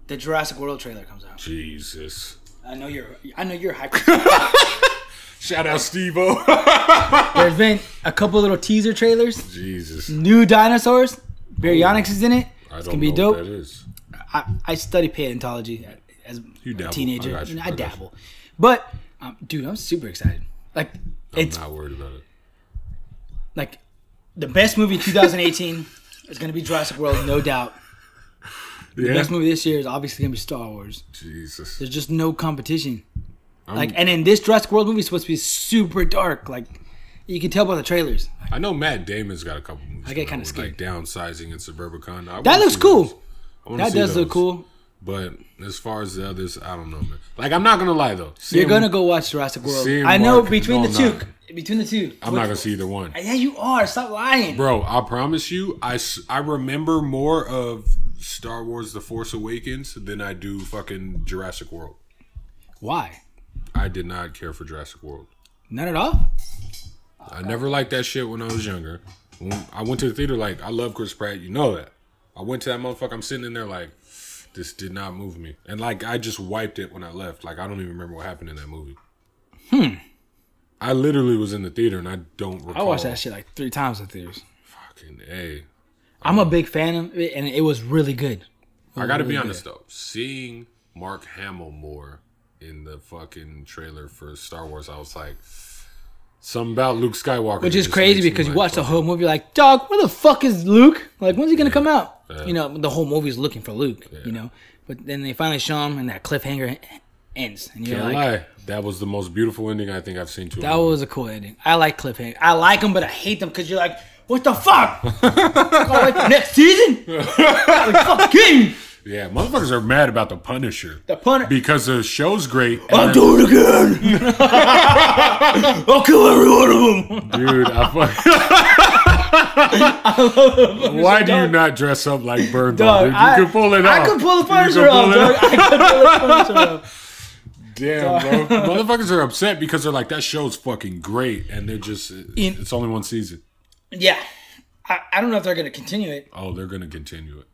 the Jurassic World trailer comes out. Jesus. I know you're hyped. Shout out Steve-O. There's been a couple little teaser trailers. Jesus. New dinosaurs. Baryonyx is in it. It's gonna be dope. What that is. I study paleontology as a teenager. I dabble, but dude, I'm super excited. Like, I'm not worried about it. Like, the best movie 2018 is gonna be Jurassic World, no doubt. The best movie this year is obviously gonna be Star Wars. Jesus. There's just no competition. And in this Jurassic World movie is supposed to be super dark. Like, you can tell by the trailers. I know Matt Damon's got a couple movies. I get kind of scared. Like Downsizing and Suburbicon. That looks cool. That does look cool. But as far as the others, I don't know, man. Like, I'm not gonna lie though. You're gonna go watch Jurassic World. I know between the two. I'm not gonna see either one. Yeah, you are. Stop lying, bro. I promise you, I remember more of Star Wars: The Force Awakens than I do fucking Jurassic World. Why? I did not care for Jurassic World. Not at all. I never liked that shit when I was younger. When I went to the theater, like, I love Chris Pratt. You know that. I went to that motherfucker. I'm sitting in there like, this did not move me. And, like, I just wiped it when I left. Like, I don't even remember what happened in that movie. I literally was in the theater, and I don't recall. I watched that shit like 3 times in theaters. Fucking A. I'm a big fan of it, and it was really good. I gotta be honest, though. Seeing Mark Hamill more in the fucking trailer for Star Wars, I was like, something about Luke Skywalker. Which is crazy because you watch the whole movie, like, dog, where the fuck is Luke? Like, when's he gonna come out? You know, the whole movie is looking for Luke, you know? But then they finally show him, and that cliffhanger ends. And you're Can't like, lie. That was the most beautiful ending I think I've seen to it. That was a cool ending. I like cliffhanger. I like them, but I hate them because you're like, what the fuck? Can't wait for next season? Like, fuck King! Yeah, motherfuckers are mad about the Punisher. Because the show's great. I'll do it again. I'll kill every one of them. Dude, why do you not dress up like Bird Dog? Dude, you could pull it off. I could pull the Punisher off, dog. I could pull the Punisher off. Damn, bro. Motherfuckers are upset because they're like, that show's fucking great. And they're just, it's only one season. Yeah. I don't know if they're going to continue it. Oh, they're going to continue it.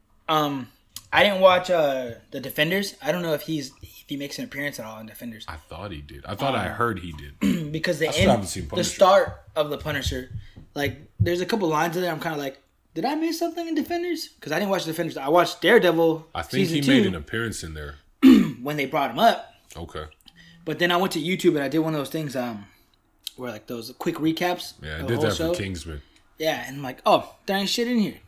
I didn't watch The Defenders. I don't know if he makes an appearance at all in Defenders. I thought he did. I thought I heard he did. Because the start of the Punisher, like, there's a couple lines in there. I'm kind of like, did I miss something in Defenders? Because I didn't watch Defenders. I watched Daredevil. I think he made an appearance in there when they brought him up. Okay. But then I went to YouTube and I did one of those things where, like, those quick recaps. Yeah, I did that for Kingsman. Yeah, and I'm like, oh, there ain't shit in here.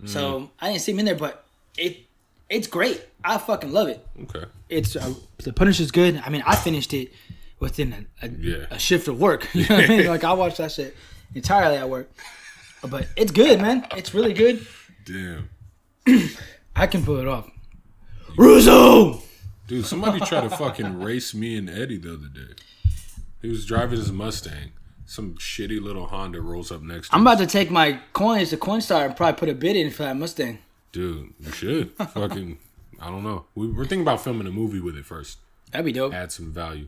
So I didn't see him in there, but it's great. I fucking love it. Okay. It's the Punisher's good. I mean, I finished it within a shift of work. You know what I mean? Like, I watched that shit entirely at work. But it's good, man. It's really good. Damn. I can pull it off. Russo! Dude, somebody tried to fucking race me and Eddie the other day. He was driving his Mustang. Some shitty little Honda rolls up next to I'm about to take my coins to Coinstar and probably put a bid in for that Mustang. Dude, you should. Fucking, I don't know. We're thinking about filming a movie with it first. That'd be dope. Add some value.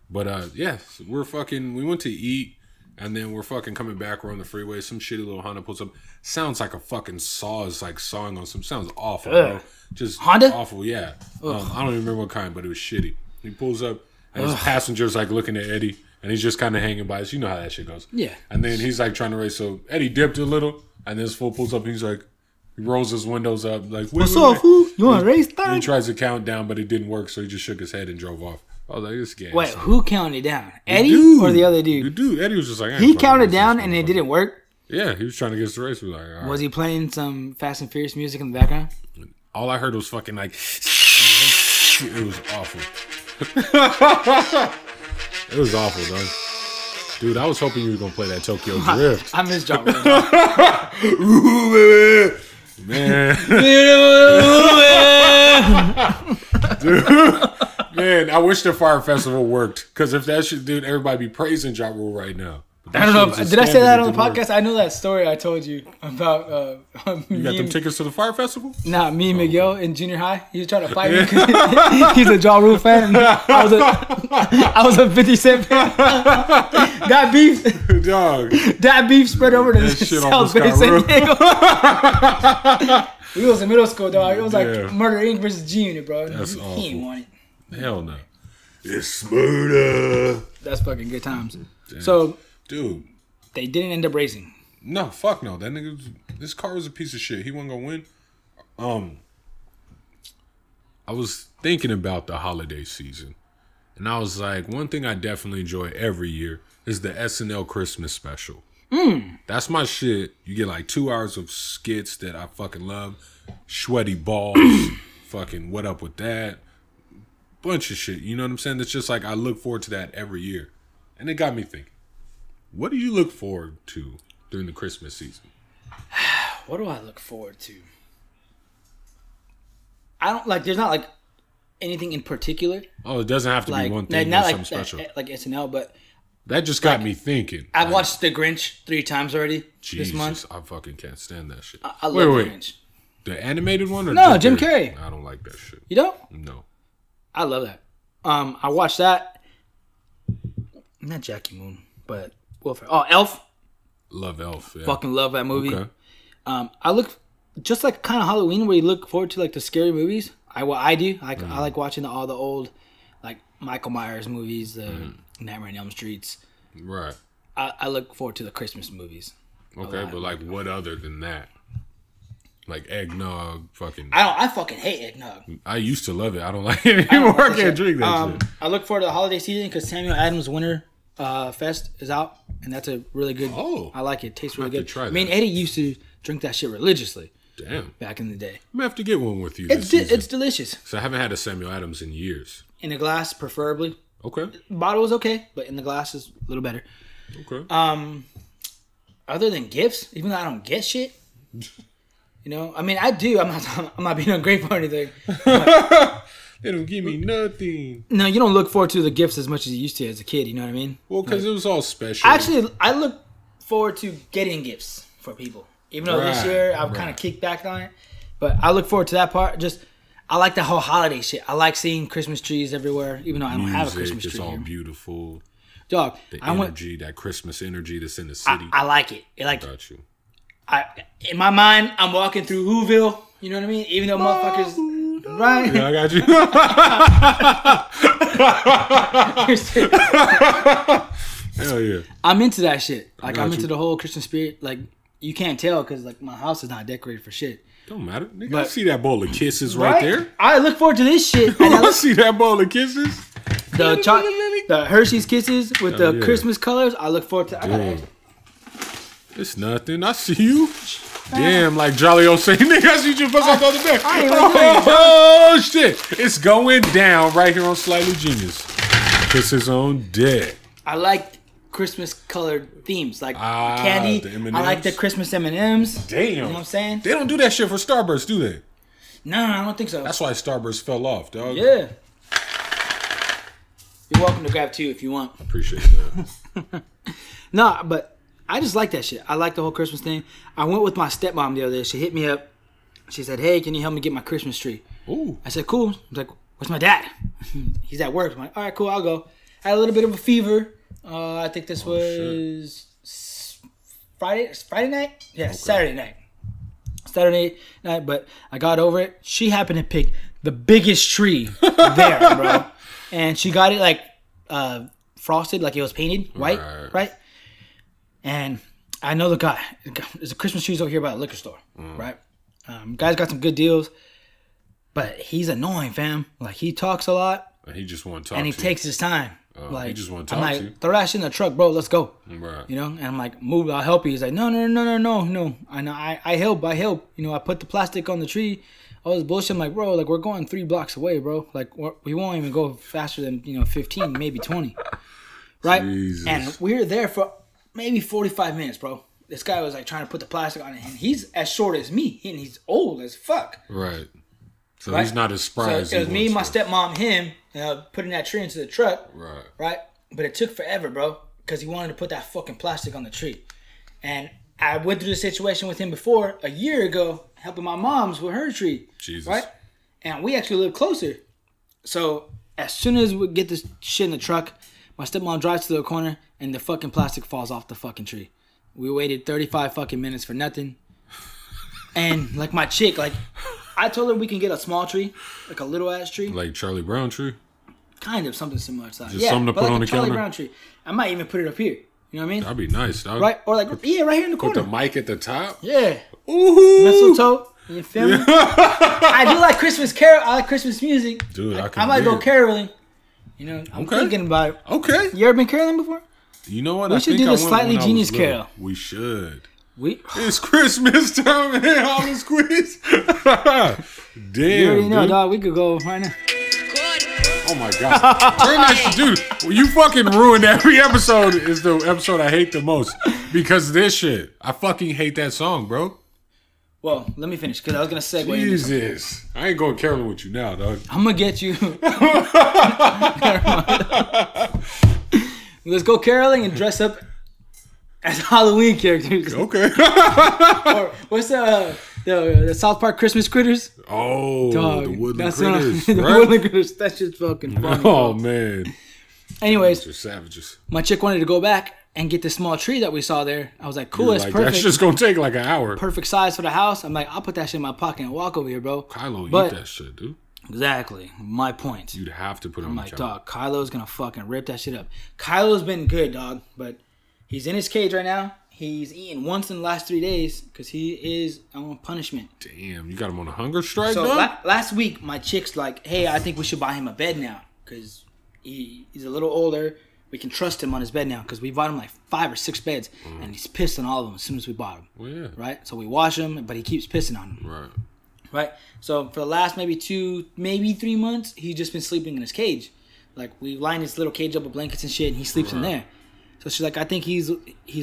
But, yeah, we went to eat, and then we're fucking coming back. We're on the freeway. Some shitty little Honda pulls up. Sounds like a fucking saw is, like, sawing on some. Sounds awful, bro. Just Honda? Awful, yeah. I don't even remember what kind, but it was shitty. He pulls up, and his passenger's, like, looking at Eddie. And he's just kind of hanging by us. You know how that shit goes. Yeah. And then he's like trying to race. So Eddie dipped a little. And this fool pulls up and he's like, He rolls his windows up like, what's up, fool? You want to race third? He tries to count down, but it didn't work, so he just shook his head and drove off. I was like, this gas. Wait, who counted down? Eddie or the other dude? The dude. Eddie was just like, he counted down and it didn't work? Yeah, he was trying to get us to race. We were like, all right. Was he playing some Fast and Furious music in the background? All I heard was fucking like, it was awful. It was awful, dog. Dude, I was hoping you were going to play that Tokyo Drift. I miss Ja+rule. Man. Dude, man, I wish the Fire Festival worked. Because if that shit, dude, everybody be praising Ja+rule right now. I don't know. Did I say that on the podcast? I know that story I told you about. You got them tickets to the Fire Festival? Nah, me and Miguel in junior high. He was trying to fight me because he's a Ja+rule fan. And I was a 50 Cent fan. That beef, dog. That beef spread over to South Bay San Diego. We was in middle school, dog. It was like Murder Inc. versus G Unit, bro. That's awful. He ain't want it. Hell no. It's murder. That's fucking good times. Damn. So, dude, they didn't end up racing. No, fuck no. That nigga, this car was a piece of shit. He wasn't gonna win. I was thinking about the holiday season, and I was like, one thing I definitely enjoy every year is the SNL Christmas special. That's my shit. You get like 2 hours of skits that I fucking love. Sweaty balls. Fucking what up with that? Bunch of shit. You know what I'm saying? It's just like I look forward to that every year. And it got me thinking, what do you look forward to during the Christmas season? What do I look forward to? I don't like. There's not like anything in particular. Oh, it doesn't have to be one thing. Not something like special. Like SNL, but that just got me thinking. I've watched The Grinch 3 times already this month. I fucking can't stand that shit. I love The Grinch. The animated one or no, Jim Carrey? I don't like that shit. You don't? No. I love that. I watched that. Not Jackie Moon, but Wilfred. Oh, Elf. Love Elf. Yeah. Fucking love that movie. Okay. I look just like kind of Halloween where you look forward to like the scary movies. I do. I like watching all the old like Michael Myers movies, the Nightmare on Elm Streets. Right. I look forward to the Christmas movies. Okay, but like what other than that? Like eggnog, fucking. I fucking hate eggnog. I used to love it. I don't like it anymore. I can't drink that shit. I look forward to the holiday season because Samuel Adams Winter Fest is out, and that's a really good. Oh, I like it. Tastes really good. Try that. Me and Eddie used to drink that shit religiously. Damn. Back in the day. I'm gonna have to get one with you. It's delicious. So I haven't had a Samuel Adams in years. In a glass, preferably. Okay. Bottle is okay, but in the glass is a little better. Okay. Other than gifts, even though I don't get shit. You know, I mean, I do. I'm not being ungrateful or anything. They don't give me nothing. No, you don't look forward to the gifts as much as you used to as a kid. You know what I mean? Well, because it was all special. Actually, I look forward to getting gifts for people. Even though this year I've kind of kicked back on it. But I look forward to that part. Just, I like the whole holiday shit. I like seeing Christmas trees everywhere, even though I don't have a Christmas tree. It's all here. Beautiful. Dog, the energy, that Christmas energy that's in the city. I like it. Got you. In my mind, I'm walking through Whoville. You know what I mean? Even though motherfuckers, right? Yeah, I got you. Hell yeah! I'm into that shit. Like I'm into the whole Christmas spirit. Like you can't tell because like my house is not decorated for shit. Don't matter. Nigga, I see that bowl of kisses right there. I look forward to this shit. I see that bowl of kisses. The Hershey's Kisses with the Christmas colors. I look forward to. It's nothing. I see you. Damn, like Jolly old saying, nigga, I see you bust out the other day. Oh, shit. It's going down right here on Slightly Genius. Kisses on deck. I like Christmas colored themes, like candy. I like the Christmas M&Ms. Damn. You know what I'm saying? They don't do that shit for Starburst, do they? No, I don't think so. That's why Starburst fell off, dog. Yeah. You're welcome to grab 2 if you want. I appreciate that. No, but I just like that shit. I like the whole Christmas thing. I went with my stepmom the other day. She hit me up. She said, hey, can you help me get my Christmas tree? Ooh. I said, cool. I was like, where's my dad? He's at work. I'm like, all right, cool, I'll go. I had a little bit of a fever. I think this was Friday night? Yeah, okay. Saturday night, but I got over it. She happened to pick the biggest tree there, bro. And she got it like frosted, like it was painted white, right? And I know the guy. There's a Christmas tree over here by a liquor store, right? Guy's got some good deals, but he's annoying, fam. Like, he talks a lot. And he just want to talk and he takes his time. He just want to talk to you. Throw that shit in the truck, bro. Let's go. Right. You know, and I'm like, move. I'll help you. He's like, no. I know. I help. You know, I put the plastic on the tree. All this bullshit. I'm like, bro, like, we're going 3 blocks away, bro. Like, we won't even go faster than 15, maybe 20. Right. Jesus. And we were there for maybe 45 minutes, bro. This guy was like trying to put the plastic on it, and he's as short as me, and he's old as fuck. Right. So he's not as spry as it was me, my stepmom, him, putting that tree into the truck. Right. Right? But it took forever, bro, because he wanted to put that fucking plastic on the tree. And I went through the situation with him before, a year ago, helping my mom's with her tree. Jesus. Right? And we actually live closer. So as soon as we get this shit in the truck, my stepmom drives to the corner, and the fucking plastic falls off the fucking tree. We waited 35 fucking minutes for nothing. And like my chick, like, I told her we can get a small tree, like a little ass tree. Like Charlie Brown tree? Kind of something similar to that. Just something to put on the Charlie counter? Brown tree. I might even put it up here. You know what I mean? That'd be nice, dog. Right? Or like, right here in the corner. Put the mic at the top? Yeah. Ooh. Mistletoe. You feel me? I do like Christmas carol. I like Christmas music. Dude, I might go caroling. You know, I'm thinking about it. Okay. You ever been caroling before? You know what? We should do the Slightly Genius carol. We should. It's Christmas time here, Holly Squeeze. Damn, you already know, dog. We could go right now. Oh my god. Turn that dude. Well, you fucking ruined every episode. Is the episode I hate the most because of this shit. I fucking hate that song, bro. Well, let me finish because I was gonna segue. Jesus, I ain't going caroling with you now, dog. I'm gonna get you. Let's go caroling and dress up as Halloween characters. Okay. Or what's the South Park Christmas critters? Oh, dog, the woodland critters. The woodland critters. That shit's fucking funny. Oh man. Anyways, they're savages. My chick wanted to go back and get this small tree that we saw there. I was like, cool, that's perfect. That's just gonna take like an hour. Perfect size for the house. I'm like, I'll put that shit in my pocket and walk over here, bro. Kylo eat that shit, dude. Exactly. My point. You'd have to put it on the counter. Dog, Kylo's gonna fucking rip that shit up. Kylo's been good, dog, but he's in his cage right now. He's eaten once in the last 3 days because he is on punishment. Damn, you got him on a hunger strike, so dog? Last week, my chick's like, hey, I think we should buy him a bed now because he's a little older. We can trust him on his bed now because we bought him like 5 or 6 beds, and he's pissed on all of them as soon as we bought him. Well, yeah. Right? So we wash him, but he keeps pissing on them. Right? So for the last maybe 2, maybe 3 months, he's just been sleeping in his cage. Like, we line his little cage up with blankets and shit, and he sleeps in there. So she's like, I think he's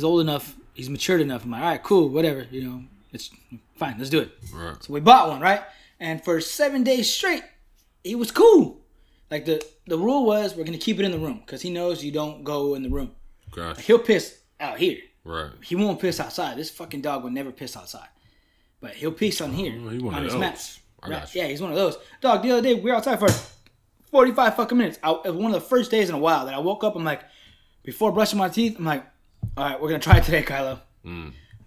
old enough, he's matured enough. I'm like, all right, cool, whatever. You know, it's fine, let's do it. Right. So we bought one, right? And for 7 days straight, he was cool. Like, the rule was we're going to keep it in the room because he knows you don't go in the room. Gotcha. Like, he'll piss out here. Right. He won't piss outside. This fucking dog would never piss outside. But he'll piss on here, on his mats. Right? Yeah, he's one of those. Dog, the other day, we were outside for 45 fucking minutes. It was one of the first days in a while that I woke up, I'm like, before brushing my teeth, I'm like, all right, we're going to try it today, Kylo.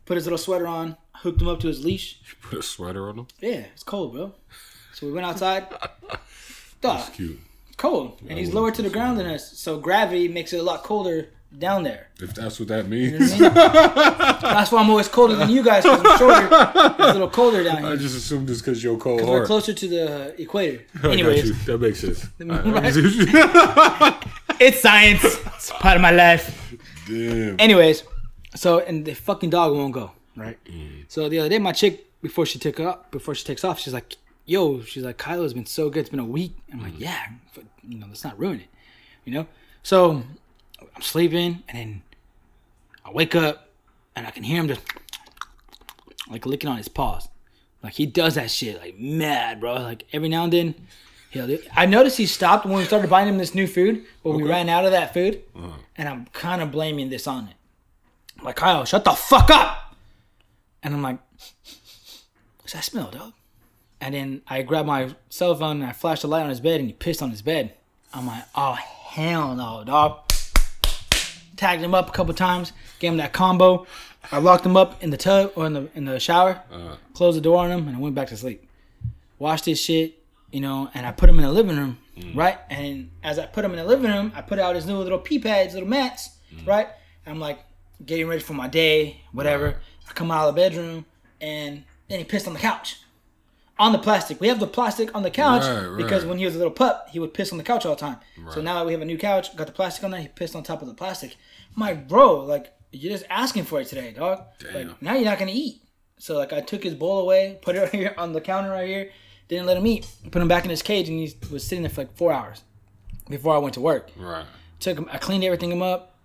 Put his little sweater on, hooked him up to his leash. You put a sweater on him? Yeah, it's cold, bro. So we went outside. Dog. That's cute. It's cold. And he's lower to the ground than us, so gravity makes it a lot colder down there. If that's what that means. You know what I mean? That's why I'm always colder than you guys, because I'm shorter. It's a little colder down here. I just assumed it's because you're cold heart. We're closer to the equator. Anyways. I got you. That makes sense. It's science. It's part of my life. Damn. Anyways, so, and the fucking dog won't go, right? So the other day, my chick, before she takes off, she's like, yo, Kylo's been so good. It's been a week. I'm like, yeah, but, you know, let's not ruin it, you know? So I'm sleeping, and then I wake up, and I can hear him just, like, licking on his paws. Like, he does that shit, like, mad, bro. Like, every now and then, I noticed he stopped when we started buying him this new food, but we ran out of that food, and I'm kind of blaming this on it. I'm like, Kyle, shut the fuck up! And I'm like, what's that smell, dog? And then I grabbed my cell phone, and I flashed the light on his bed, and he pissed on his bed. I'm like, oh, hell no, dog. Tagged him up a couple times, gave him that combo. I locked him up in the tub, or in the shower, closed the door on him, and I went back to sleep. Washed his shit, you know, and I put him in the living room, right? And as I put him in the living room, I put out his new little pee pads, little mats, right? And I'm like, getting ready for my day, whatever. I come out of the bedroom, and then he pissed on the couch. on the plastic. We have the plastic on the couch because when he was a little pup, he would piss on the couch all the time. Right. So now that we have a new couch, got the plastic on there, he pissed on top of the plastic. I'm like, bro, like, you're just asking for it today, dog. Damn. Like, now you're not going to eat. So, like, I took his bowl away, put it right here on the counter right here, didn't let him eat, put him back in his cage, and he was sitting there for like 4 hours before I went to work. Right. I cleaned everything up,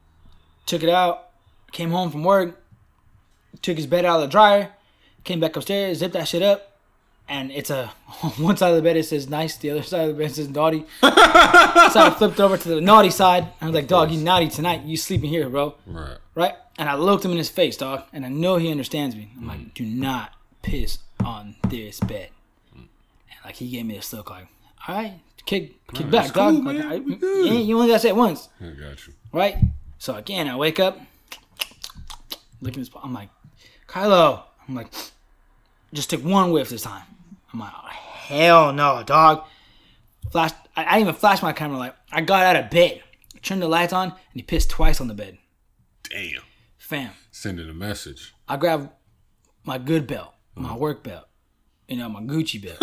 took it out, came home from work, took his bed out of the dryer, came back upstairs, zipped that shit up, and it's on one side of the bed it says nice, the other side of the bed says naughty. So I flipped over to the naughty side. I was like, dog, you naughty tonight. You sleeping here, bro. Right? And I looked him in his face, dog, and I know he understands me. I'm like, do not piss on this bed. And like, he gave me this look like, all right, kick back, dog. Cool, like, you only got to say it once. I got you. Right? So again, I wake up, licking his I'm like, Kylo. I'm like, just took one whiff this time. I'm like, oh, hell no, dog. I didn't even flash my camera light. I got out of bed, turned the lights on, and he pissed twice on the bed. Damn. Fam. Sending a message. I grabbed my good belt, my work belt, my Gucci belt.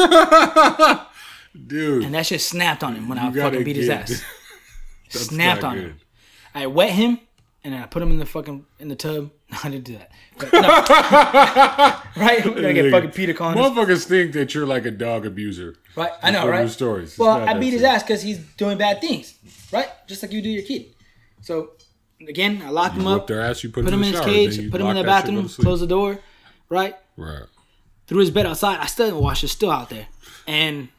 Dude. And that shit snapped on him when I fucking beat his ass. Snapped on him. I wet him, and then I put him in the tub. No, I didn't do that. But, no. Right? We're gonna get fucking Peter calling us. Motherfuckers think that you're like a dog abuser. Right? I know, right? Stories. Well, I beat his ass because he's doing bad things. Right? Just like you do your kid. So, again, I locked him up. Their ass, you put him in his cage, put him in the bathroom, close the door. Right? Threw his bed outside. I still didn't wash it. Still out there. And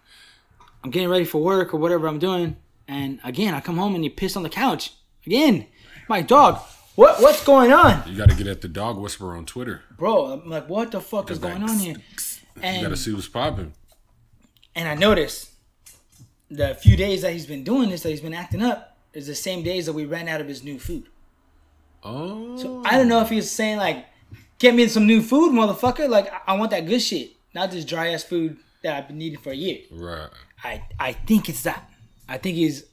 I'm getting ready for work or whatever I'm doing. And again, I come home and he pissed on the couch. Again. My dog. What's going on? You got to get at the dog whisperer on Twitter. Bro, I'm like, what the fuck is going on here? And you got to see what's popping. And I noticed the few days that he's been doing this, that he's been acting up, is the same days that we ran out of his new food. Oh. So I don't know if he's saying, like, get me some new food, motherfucker. Like, I want that good shit. Not this dry-ass food that I've been needing for a year. Right. I think it's that. I think he's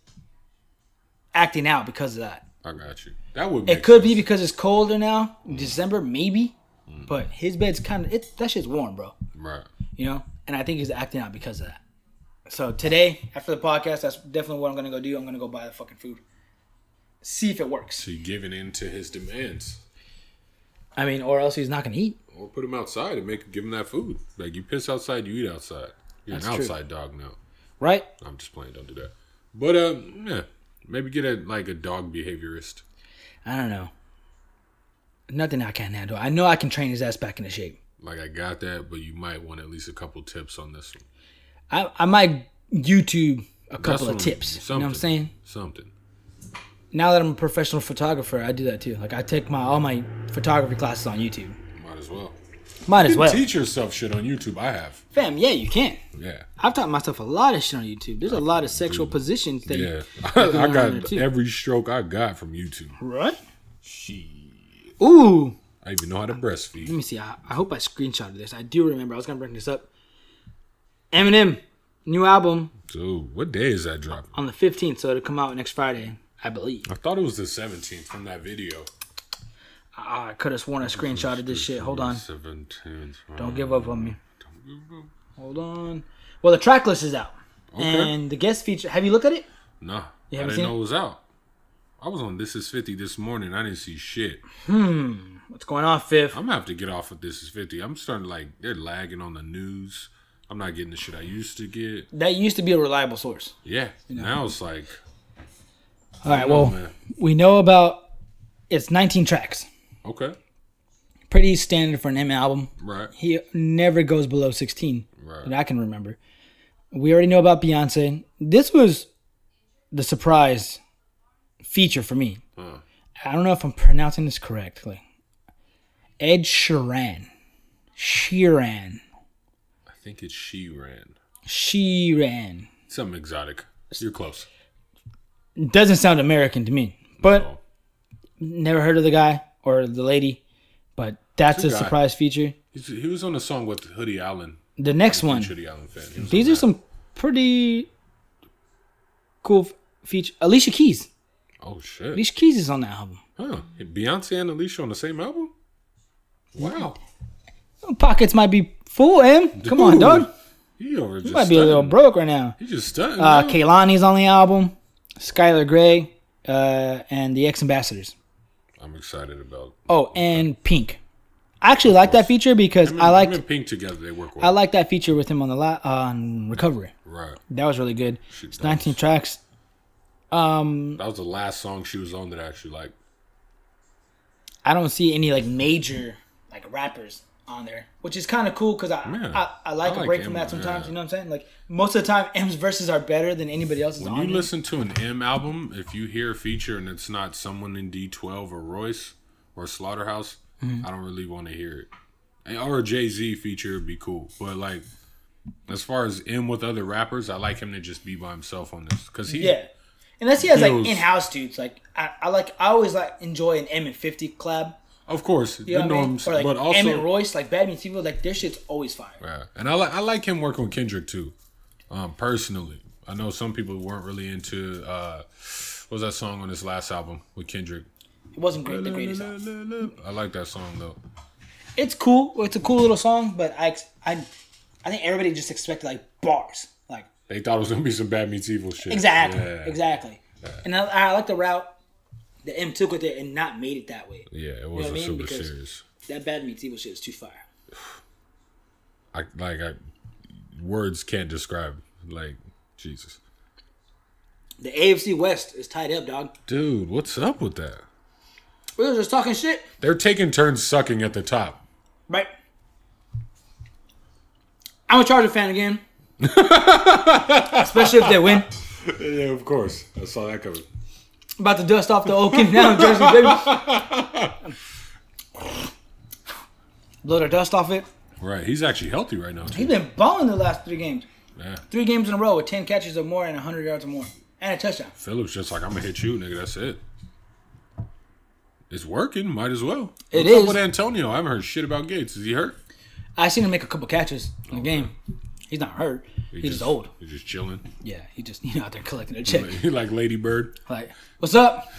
acting out because of that. I got you. That would make It could sense. be because it's colder now, December, maybe. But his bed's kind of, that shit's warm, bro. Right. You know? And I think he's acting out because of that. So today, after the podcast, that's definitely what I'm going to go do. I'm going to go buy the fucking food. See if it works. So you're giving in to his demands. I mean, or else he's not going to eat. Or put him outside and give him that food. Like, you piss outside, you eat outside. You're an outside dog now. Right? I'm just playing. Don't do that. But, yeah. Maybe get a dog behaviorist. I don't know. Nothing I can't handle. I know I can train his ass back into shape. Like, I got that, but you might want at least a couple tips on this one. I might YouTube a couple of tips. You know what I'm saying? Something. Now that I'm a professional photographer, I do that too. Like, I take all my photography classes on YouTube. Might as well. You can teach yourself shit on YouTube. I have. Fam, yeah, you can. Yeah. I've taught myself a lot of shit on YouTube. There's a lot of sexual positions that you I got every stroke I got from YouTube. Right? Shit. Ooh. I even know how to breastfeed. Let me see. I hope I screenshotted this. I do remember. I was going to bring this up. Eminem, new album. So, what day is that dropping? On the 15th, so it'll come out next Friday, I believe. I thought it was the 17th from that video. I could have sworn I screenshotted this shit. Hold on. 17th. Don't give up on me. Hold on. Well, the track list is out. Okay. And the guest feature. Have you looked at it? No. I didn't know it was out. I was on This Is 50 this morning. I didn't see shit. What's going on, Fifth? I'm going to have to get off of This Is 50. I'm starting to they're lagging on the news. I'm not getting the shit I used to get. That used to be a reliable source. Yeah. You know? Now it's like. All right. Well, we know about. It's 19 tracks. Okay. Pretty standard for an M album. Right. He never goes below 16. Right. That I can remember. We already know about Beyonce. This was the surprise feature for me. Huh. I don't know if I'm pronouncing this correctly. Ed Sheeran. I think it's Sheeran. Something exotic. You're close. Doesn't sound American to me. But never heard of the guy or the lady. But that's a surprise feature. He was on a song with Hoodie Allen. The next one. Hoodie Allen fan. These are some pretty cool features. Alicia Keys. Oh, shit. Alicia Keys is on that album. Huh. Beyonce and Alicia on the same album? Wow. Pockets might be full, Em. Come on, dog. He over just might be a little broke right now. He just stunting. Kehlani's on the album. Skylar Grey, and the Ex-Ambassadors. I'm excited about. Oh, and Pink. I actually like that feature because I liked him and Pink together. They work well. I like that feature with him on the on Recovery. Right. That was really good. It's 19 tracks. That was the last song she was on that I actually liked. I don't see any like major like rappers on there, which is kind of cool because I like a break from that sometimes. You know what I'm saying? Like most of the time, M's verses are better than anybody else's. When you listen to an M album, if you hear a feature and it's not someone in D12 or Royce or Slaughterhouse, I don't really want to hear it. Or a Jay-Z feature would be cool, but like as far as M with other rappers, I like him to just be by himself on this because unless he has like in-house dudes. Like I always enjoy an M and 50 collab. Of course, you know norms, or like but also M and Royce, like Bad Meets Evil, like their shit's always fire. Yeah, and I like him working with Kendrick too. Personally, I know some people weren't really into what was that song on his last album with Kendrick. It wasn't great. The greatest song. I like that song though. It's cool. It's a cool little song, but I think everybody just expected like bars. Like they thought it was gonna be some Bad Meets Evil shit. Exactly. Yeah. And I like the route the M took with it and not made it that way. Yeah, it wasn't super because serious. That Bad Meets Evil shit is too fire. Words can't describe. Like Jesus. The AFC West is tied up, dog. Dude, what's up with that? We were just talking shit. They're taking turns sucking at the top. Right. I'm a Charger fan again. Especially if they win. Yeah, of course. I saw that coming. About to dust off the old King now jersey, baby. Blow the dust off it. Right. He's actually healthy right now, too. He's been balling the last 3 games. Yeah. 3 games in a row with 10 catches or more and 100 yards or more. And a touchdown. Phillips just like, I'm going to hit you, nigga. That's it. It's working. Might as well. What's up with Antonio? I haven't heard shit about Gates. Is he hurt? I seen him make a couple catches in the game. He's not hurt. He's just old. He's just chilling. Yeah, he just out there collecting a check. He like Lady Bird. Like, what's up?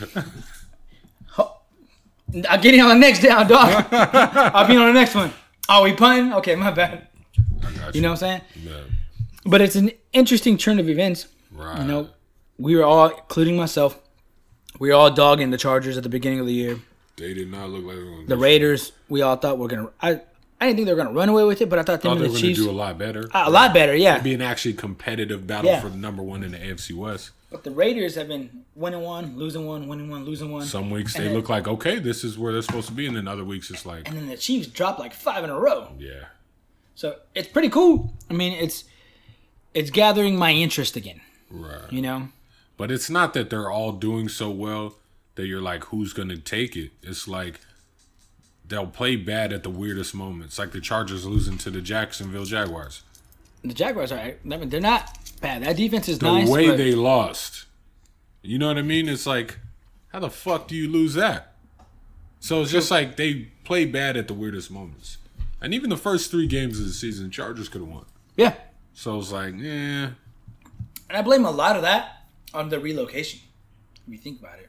I'm getting on the next down, dog. I'll be on the next one. Oh, we punting? Okay, my bad. I got you know what I'm saying? Yeah. But it's an interesting turn of events. Right. You know, we were all, including myself, we were all dogging the Chargers at the beginning of the year. They did not look like they were going to the Raiders. We all thought were going to. I didn't think they were going to run away with it, but I thought they were the going Chiefs to do a lot better. A lot better, yeah. It'd be an actually competitive battle for number 1 in the AFC West. But the Raiders have been winning one, losing one, winning one, losing one. Some weeks they look like, okay, this is where they're supposed to be, and then other weeks it's like... And then the Chiefs drop like 5 in a row. Yeah. So it's pretty cool. I mean, it's gathering my interest again. Right. You know? But it's not that they're all doing so well that you're like, who's going to take it? It's like... They'll play bad at the weirdest moments, like the Chargers losing to the Jacksonville Jaguars. The Jaguars are, they're not bad. That defense is nice. The way they lost. You know what I mean? It's like, how the fuck do you lose that? So it's just like they play bad at the weirdest moments. And even the first 3 games of the season, Chargers could have won. Yeah. So it's like, yeah. And I blame a lot of that on the relocation, if you think about it.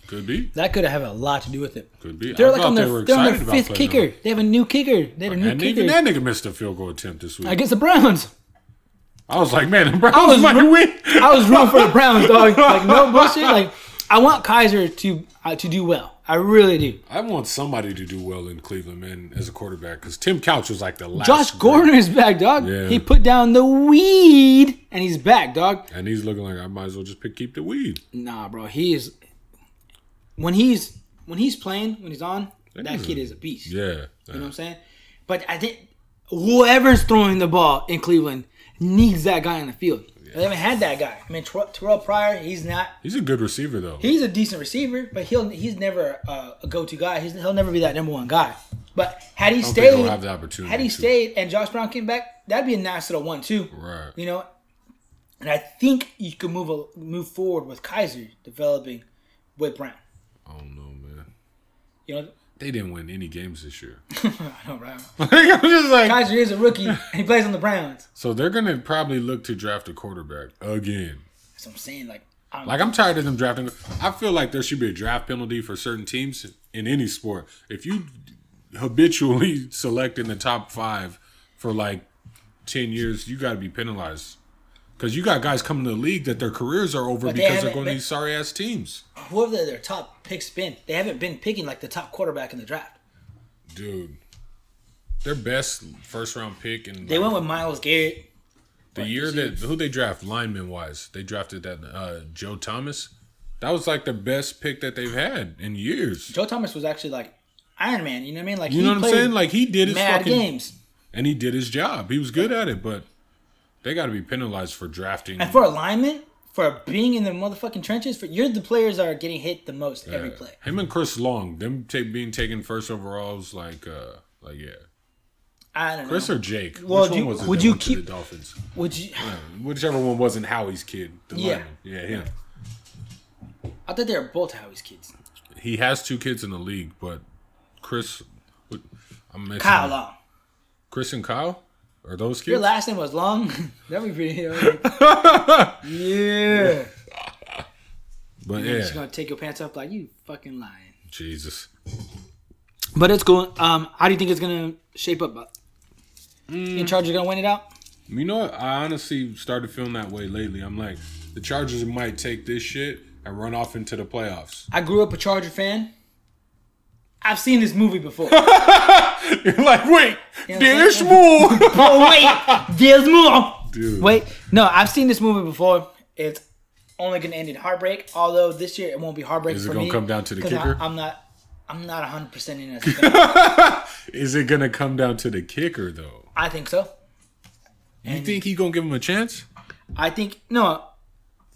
Could be. That could have a lot to do with it. Could be. They're like on their 5th kicker. They have a new kicker. They had a new kicker. Even that nigga missed a field goal attempt this week. Against the Browns. I was like, man, the Browns might win. I was rooting for the Browns, dog. Like, no bullshit. Like, I want Kaiser to do well. I really do. I want somebody to do well in Cleveland, man, as a quarterback. Because Tim Couch was like the last. Josh Gordon is back, dog. Yeah. He put down the weed, and he's back, dog. And he's looking like I might as well just keep the weed. Nah, bro. He is... When he's playing, when he's on, that kid is a beast. Yeah. You know what I'm saying? But I think whoever's throwing the ball in Cleveland needs that guy on the field. Yeah. They haven't had that guy. I mean, Terrell Pryor, he's not. He's a good receiver, though. He's a decent receiver, but he's never a go-to guy. He'll never be that number 1 guy. But had he stayed, he'll have the opportunity stayed, and Josh Brown came back, that'd be a nice little 1-2. Right. You know, and I think you could move forward with Kaiser developing with Brown. I don't know, man. You know, they didn't win any games this year. I know, right? I'm just like, Kaiser is a rookie, and he plays on the Browns. So they're gonna probably look to draft a quarterback again. That's what I'm saying. I'm tired of them drafting. I feel like there should be a draft penalty for certain teams in any sport. If you habitually select in the top 5 for like 10 years, you got to be penalized. Because you got guys coming to the league that their careers are over because they're going to these sorry-ass teams. Whoever their top picks been, they haven't been picking like the top quarterback in the draft. Dude. Their best first-round pick. And they went with Myles Garrett. The year that... Who they draft lineman-wise? They drafted that Joe Thomas. That was like the best pick that they've had in years. Joe Thomas was actually like Iron Man. You know what I mean? Like you know what I'm saying? Like he did his mad fucking games, and he did his job. He was good at it, but they got to be penalized for drafting. And for a lineman, for being in the motherfucking trenches, you're the players that are getting hit the most every play. Him and Chris Long, them being taken first overall was like yeah. I don't know. Chris or Jake? Well, which one was it? Would you keep the Dolphins? Would you? Whichever one wasn't Howie's kid. The lineman. Yeah, him. I thought they were both Howie's kids. He has 2 kids in the league, but Chris, I'm missing Kyle Long. Chris and Kyle are those kids? Your last name was Long. That'd be pretty. Yeah. But you're just gonna take your pants off like you fucking lying. Jesus. But it's cool. How do you think it's gonna shape up? You Chargers gonna win it out? You know what? I honestly started feeling that way lately. I'm like, the Chargers might take this shit and run off into the playoffs. I grew up a Charger fan. I've seen this movie before. You're like, wait, you know there's more. Oh, wait, there's more. Dude. Wait, no, I've seen this movie before. It's only going to end in heartbreak, although this year it won't be heartbreak for me. Is it going to come down to the kicker? I'm not 100% in it. Is it going to come down to the kicker, though? I think so. You think he's going to give him a chance? I think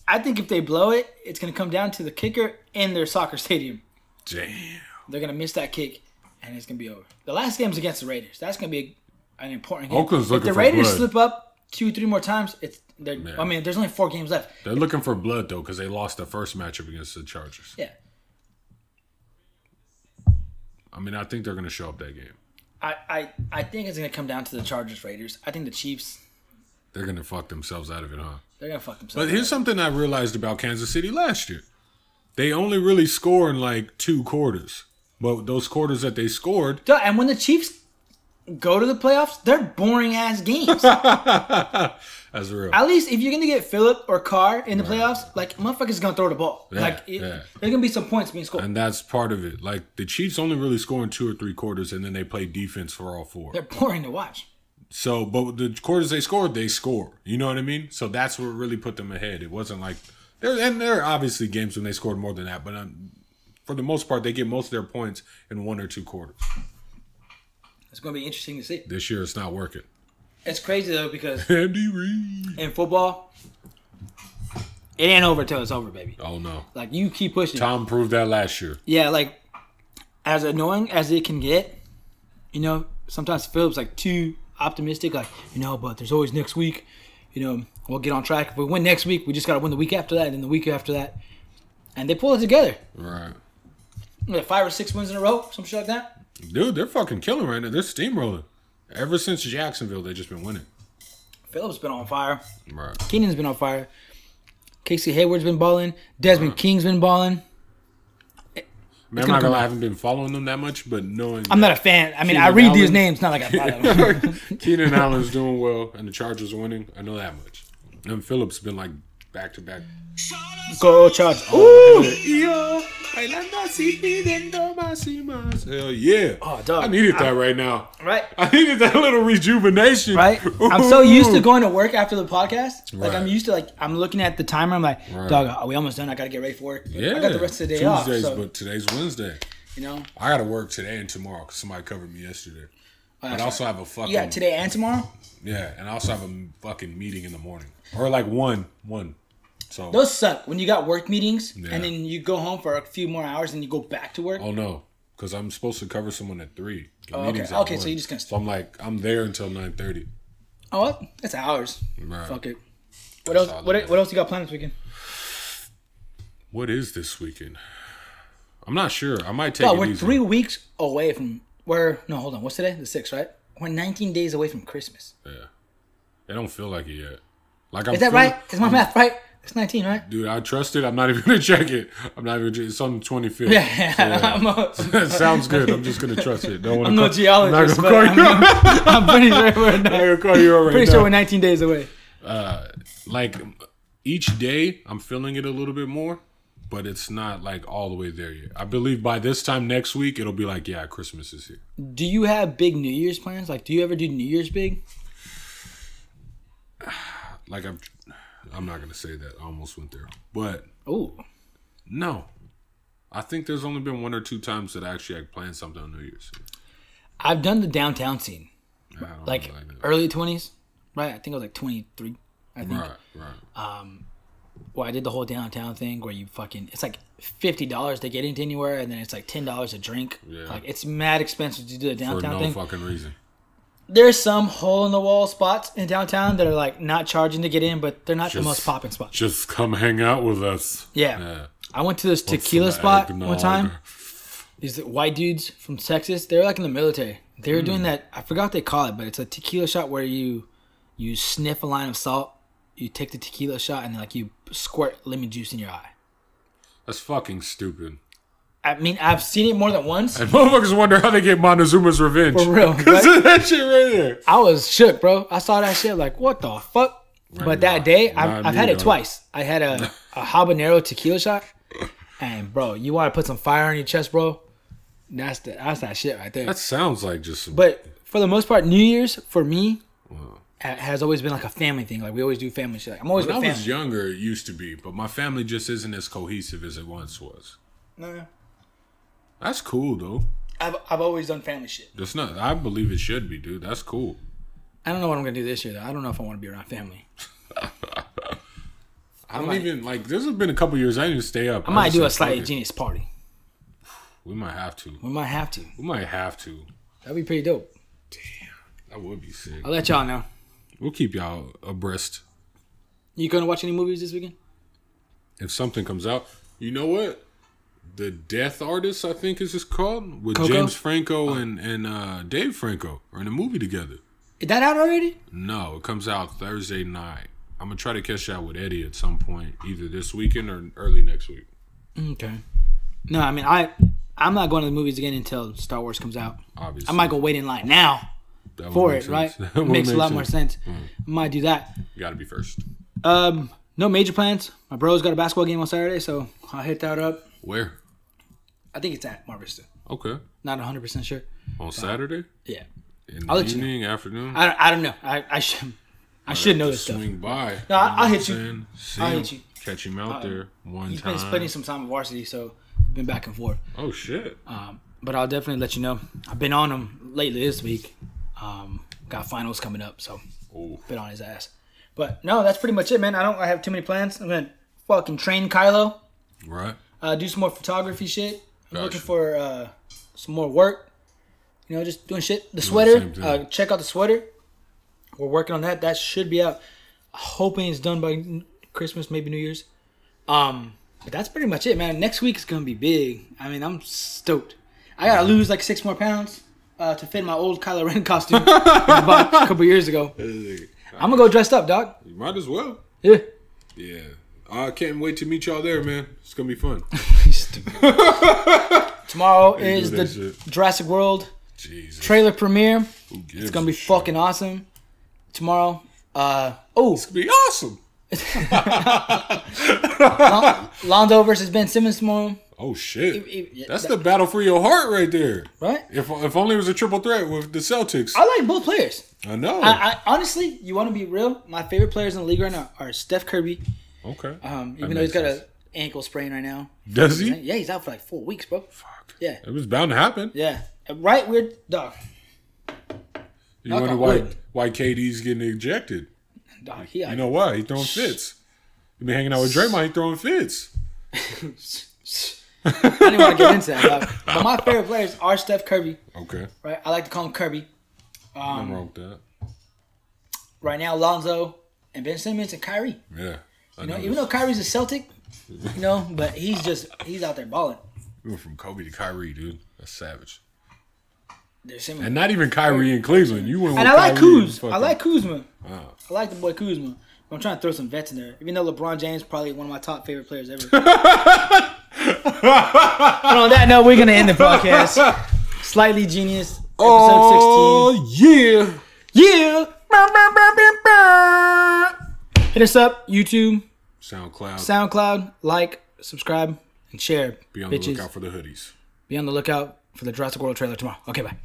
if they blow it, it's going to come down to the kicker in their soccer stadium. Damn. They're going to miss that kick, and it's going to be over. The last game's against the Raiders. That's going to be an important game. Oakland's looking for blood. If the Raiders blood. slip up 2-3 more times, I mean, there's only 4 games left. They're looking for blood, though, because they lost the first matchup against the Chargers. Yeah. I mean, I think they're going to show up that game. I think it's going to come down to the Chargers-Raiders. I think the Chiefs... They're going to fuck themselves out of it, huh? They're going to fuck themselves But here's something I realized about Kansas City last year. They only really score in like 2 quarters. But those quarters that they scored... And when the Chiefs go to the playoffs, they're boring-ass games. That's real. At least if you're going to get Phillip or Carr in the playoffs, like, motherfuckers going to throw the ball. Yeah, there's going to be some points being scored. And that's part of it. Like, the Chiefs only really score in 2 or 3 quarters, and then they play defense for all 4. They're boring to watch. So, but the quarters they scored, they score. You know what I mean? So that's what really put them ahead. It wasn't like... there are obviously games when they scored more than that, but for the most part, they get most of their points in 1 or 2 quarters. It's going to be interesting to see. This year, it's not working. It's crazy, though, because Andy Reid. In football, it ain't over till it's over, baby. Oh, no. Like, you keep pushing. Tom proved that last year. Yeah, like, as annoying as it can get, sometimes Phillip's, like, too optimistic. Like, but there's always next week. We'll get on track. If we win next week, we just got to win the week after that and then the week after that. And they pull it together. Right. 5 or 6 wins in a row, some shit like that. Dude, they're fucking killing right now. They're steamrolling. Ever since Jacksonville, they've just been winning. Phillip's been on fire. Right. Keenan's been on fire. Casey Hayward's been balling. Desmond King's been balling. Man, I'm not gonna lie, I haven't been following them that much, but knowing I'm not a fan. I mean, I read these names, not like I follow them. Keenan Allen's doing well, and the Chargers are winning. I know that much. And Phillips been like back to back. Go Chargers! Ooh! Hell yeah! Oh, dog. I needed that right now. Right? I needed that little rejuvenation. Right? Ooh. I'm so used to going to work after the podcast. Like, Right. I'm used to, I'm looking at the timer. I'm like, dog, are we almost done? I got to get ready for work. Yeah. I got the rest of the day Tuesdays, off. So, but today's Wednesday. I got to work today and tomorrow because somebody covered me yesterday. But I also have a fucking... Yeah, today and tomorrow? Yeah, and I also have a fucking meeting in the morning. Or like one. So those suck when you got work meetings and then you go home for a few more hours and you go back to work. Oh no, because I'm supposed to cover someone at 3. Okay, so you're just gonna. So I'm there until 9:30. Oh, well, that's hours. Right. Fuck it. What else? What else you got planned this weekend? What is this weekend? I'm not sure. I might take it we're easy. 3 weeks away from no, hold on. What's today? The 6th, right? We're 19 days away from Christmas. Yeah, it don't feel like it yet. Is that right? Is my math right? It's 19, right? Dude, I trust it. I'm not even gonna check it. It's on the 25th. Yeah. That sounds good. I'm just gonna trust it. I'm no geologist, but I'm pretty sure we're pretty sure we're 19 days away. Like each day, I'm feeling it a little bit more, but it's not like all the way there yet. I believe by this time next week, it'll be like, yeah, Christmas is here. Do you have big New Year's plans? Like, do you ever do New Year's big? Like I'm not gonna say that. I almost went there, but no. I think there's only been 1 or 2 times that I actually planned something on New Year's. I've done the downtown scene, like early 20s, right? I think it was like 23. I think. Right. Well, I did the whole downtown thing where you it's like $50 to get into anywhere, and then it's like $10 a drink. Yeah. Like it's mad expensive to do the downtown thing. For no fucking reason. There's some hole-in-the-wall spots in downtown that are like not charging to get in, but they're not the most popping spots. Just come hang out with us. Yeah. I went to this tequila spot one time. These white dudes from Texas, they were like in the military. They were doing that. I forgot what they call it, but it's a tequila shot where you sniff a line of salt, you take the tequila shot, and then like you squirt lemon juice in your eye. That's fucking stupid. I mean, I've seen it more than once. And motherfuckers wonder how they get Montezuma's revenge. For real. Because of that shit right there. I was shook, bro. I saw that shit like, what the fuck? Right, but that day, I've had it twice. I had a habanero tequila shot. And, bro, you want to put some fire on your chest, bro? That's that shit right there. That sounds like just... But for the most part, New Year's, for me, has always been like a family thing. Like, we always do family shit. I'm always with family. When I was younger, it used to be. But my family just isn't as cohesive as it once was. No. That's cool, though. I've always done family shit. That's not... I believe it should be, dude. That's cool. I don't know what I'm going to do this year, though. I don't know if I want to be around family. I don't even... Like, there's been a couple years I didn't even stay up. I might do a slightly genius party. We might have to. We might have to. That'd be pretty dope. Damn. That would be sick. I'll let y'all know. We'll keep y'all abreast. You going to watch any movies this weekend? If something comes out. You know what? The Death Artist, I think is just called, with Coco? James Franco and Dave Franco are in a movie together. Is that out already? No, it comes out Thursday night. I'm going to try to catch that with Eddie at some point, either this weekend or early next week. Okay. No, I mean, I'm not going to the movies again until Star Wars comes out. Obviously. I might go wait in line now for it, right? Makes a lot more sense. I might do that. You got to be first. No major plans. My bro's got a basketball game on Saturday, so I'll hit that up. Where? I think it's at Mar Vista. Okay. Not 100% sure. On Saturday? Yeah. In the evening, afternoon? I don't know. I should know this stuff. Swing by. No, I'll hit you. I'll hit you. Catch him out there one he's time. He's been spending some time at varsity, so been back and forth. Oh, shit. But I'll definitely let you know. I've been on him lately this week. Got finals coming up, so been on his ass. But no, that's pretty much it, man. I have too many plans. I'm gonna fucking train Kylo. Right. Do some more photography shit. I'm looking for some more work. You know, just doing shit. The sweater. Check out the sweater. We're working on that. That should be out. Hoping it's done by Christmas, maybe New Year's. But that's pretty much it, man. Next week is gonna be big. I mean, I'm stoked. I gotta lose like 6 more pounds to fit my old Kylo Ren costume I bought a couple years ago. I'm gonna go dressed up, dog. You might as well. Yeah. Yeah. I can't wait to meet y'all there, man. It's gonna be fun. Tomorrow is the Jurassic World trailer premiere. It's gonna be fucking awesome. Tomorrow. It's gonna be awesome. Lonzo versus Ben Simmons tomorrow. Oh shit! That's the battle for your heart right there. Right? If only it was a triple threat with the Celtics. I like both players. I know. I honestly, you want to be real? My favorite players in the league right now are Steph Curry. Okay. Even though he's got an ankle sprain right now. Does he? Yeah, he's out for like 4 weeks, bro. Fuck. Yeah. It was bound to happen. Yeah. Right, weird dog. You wonder why KD's getting ejected? Dog, you know why? He throwing fits. He been hanging out with Draymond. He throwing fits. I didn't want to get into that, dog. But my favorite players are Steph Curry. Okay. Right. I like to call him Kirby. Nothing wrong with that. Right now, Lonzo and Ben Simmons and Kyrie. Yeah. Even though Kyrie's a Celtic, but he's out there balling. We went from Kobe to Kyrie, dude. That's savage. similar. And not even Kyrie in Cleveland. You went with and I like Kyrie Kuz. I like Kuzma. Wow. I like the boy Kuzma. I'm trying to throw some vets in there. Even though LeBron James is probably one of my top favorite players ever. But on that note, we're going to end the podcast. Slightly Genius, episode 16. Yeah. Hit us up, YouTube, SoundCloud, like, subscribe, and share. Be on the lookout for the hoodies. Be on the lookout for the Jurassic World trailer tomorrow. Okay, bye.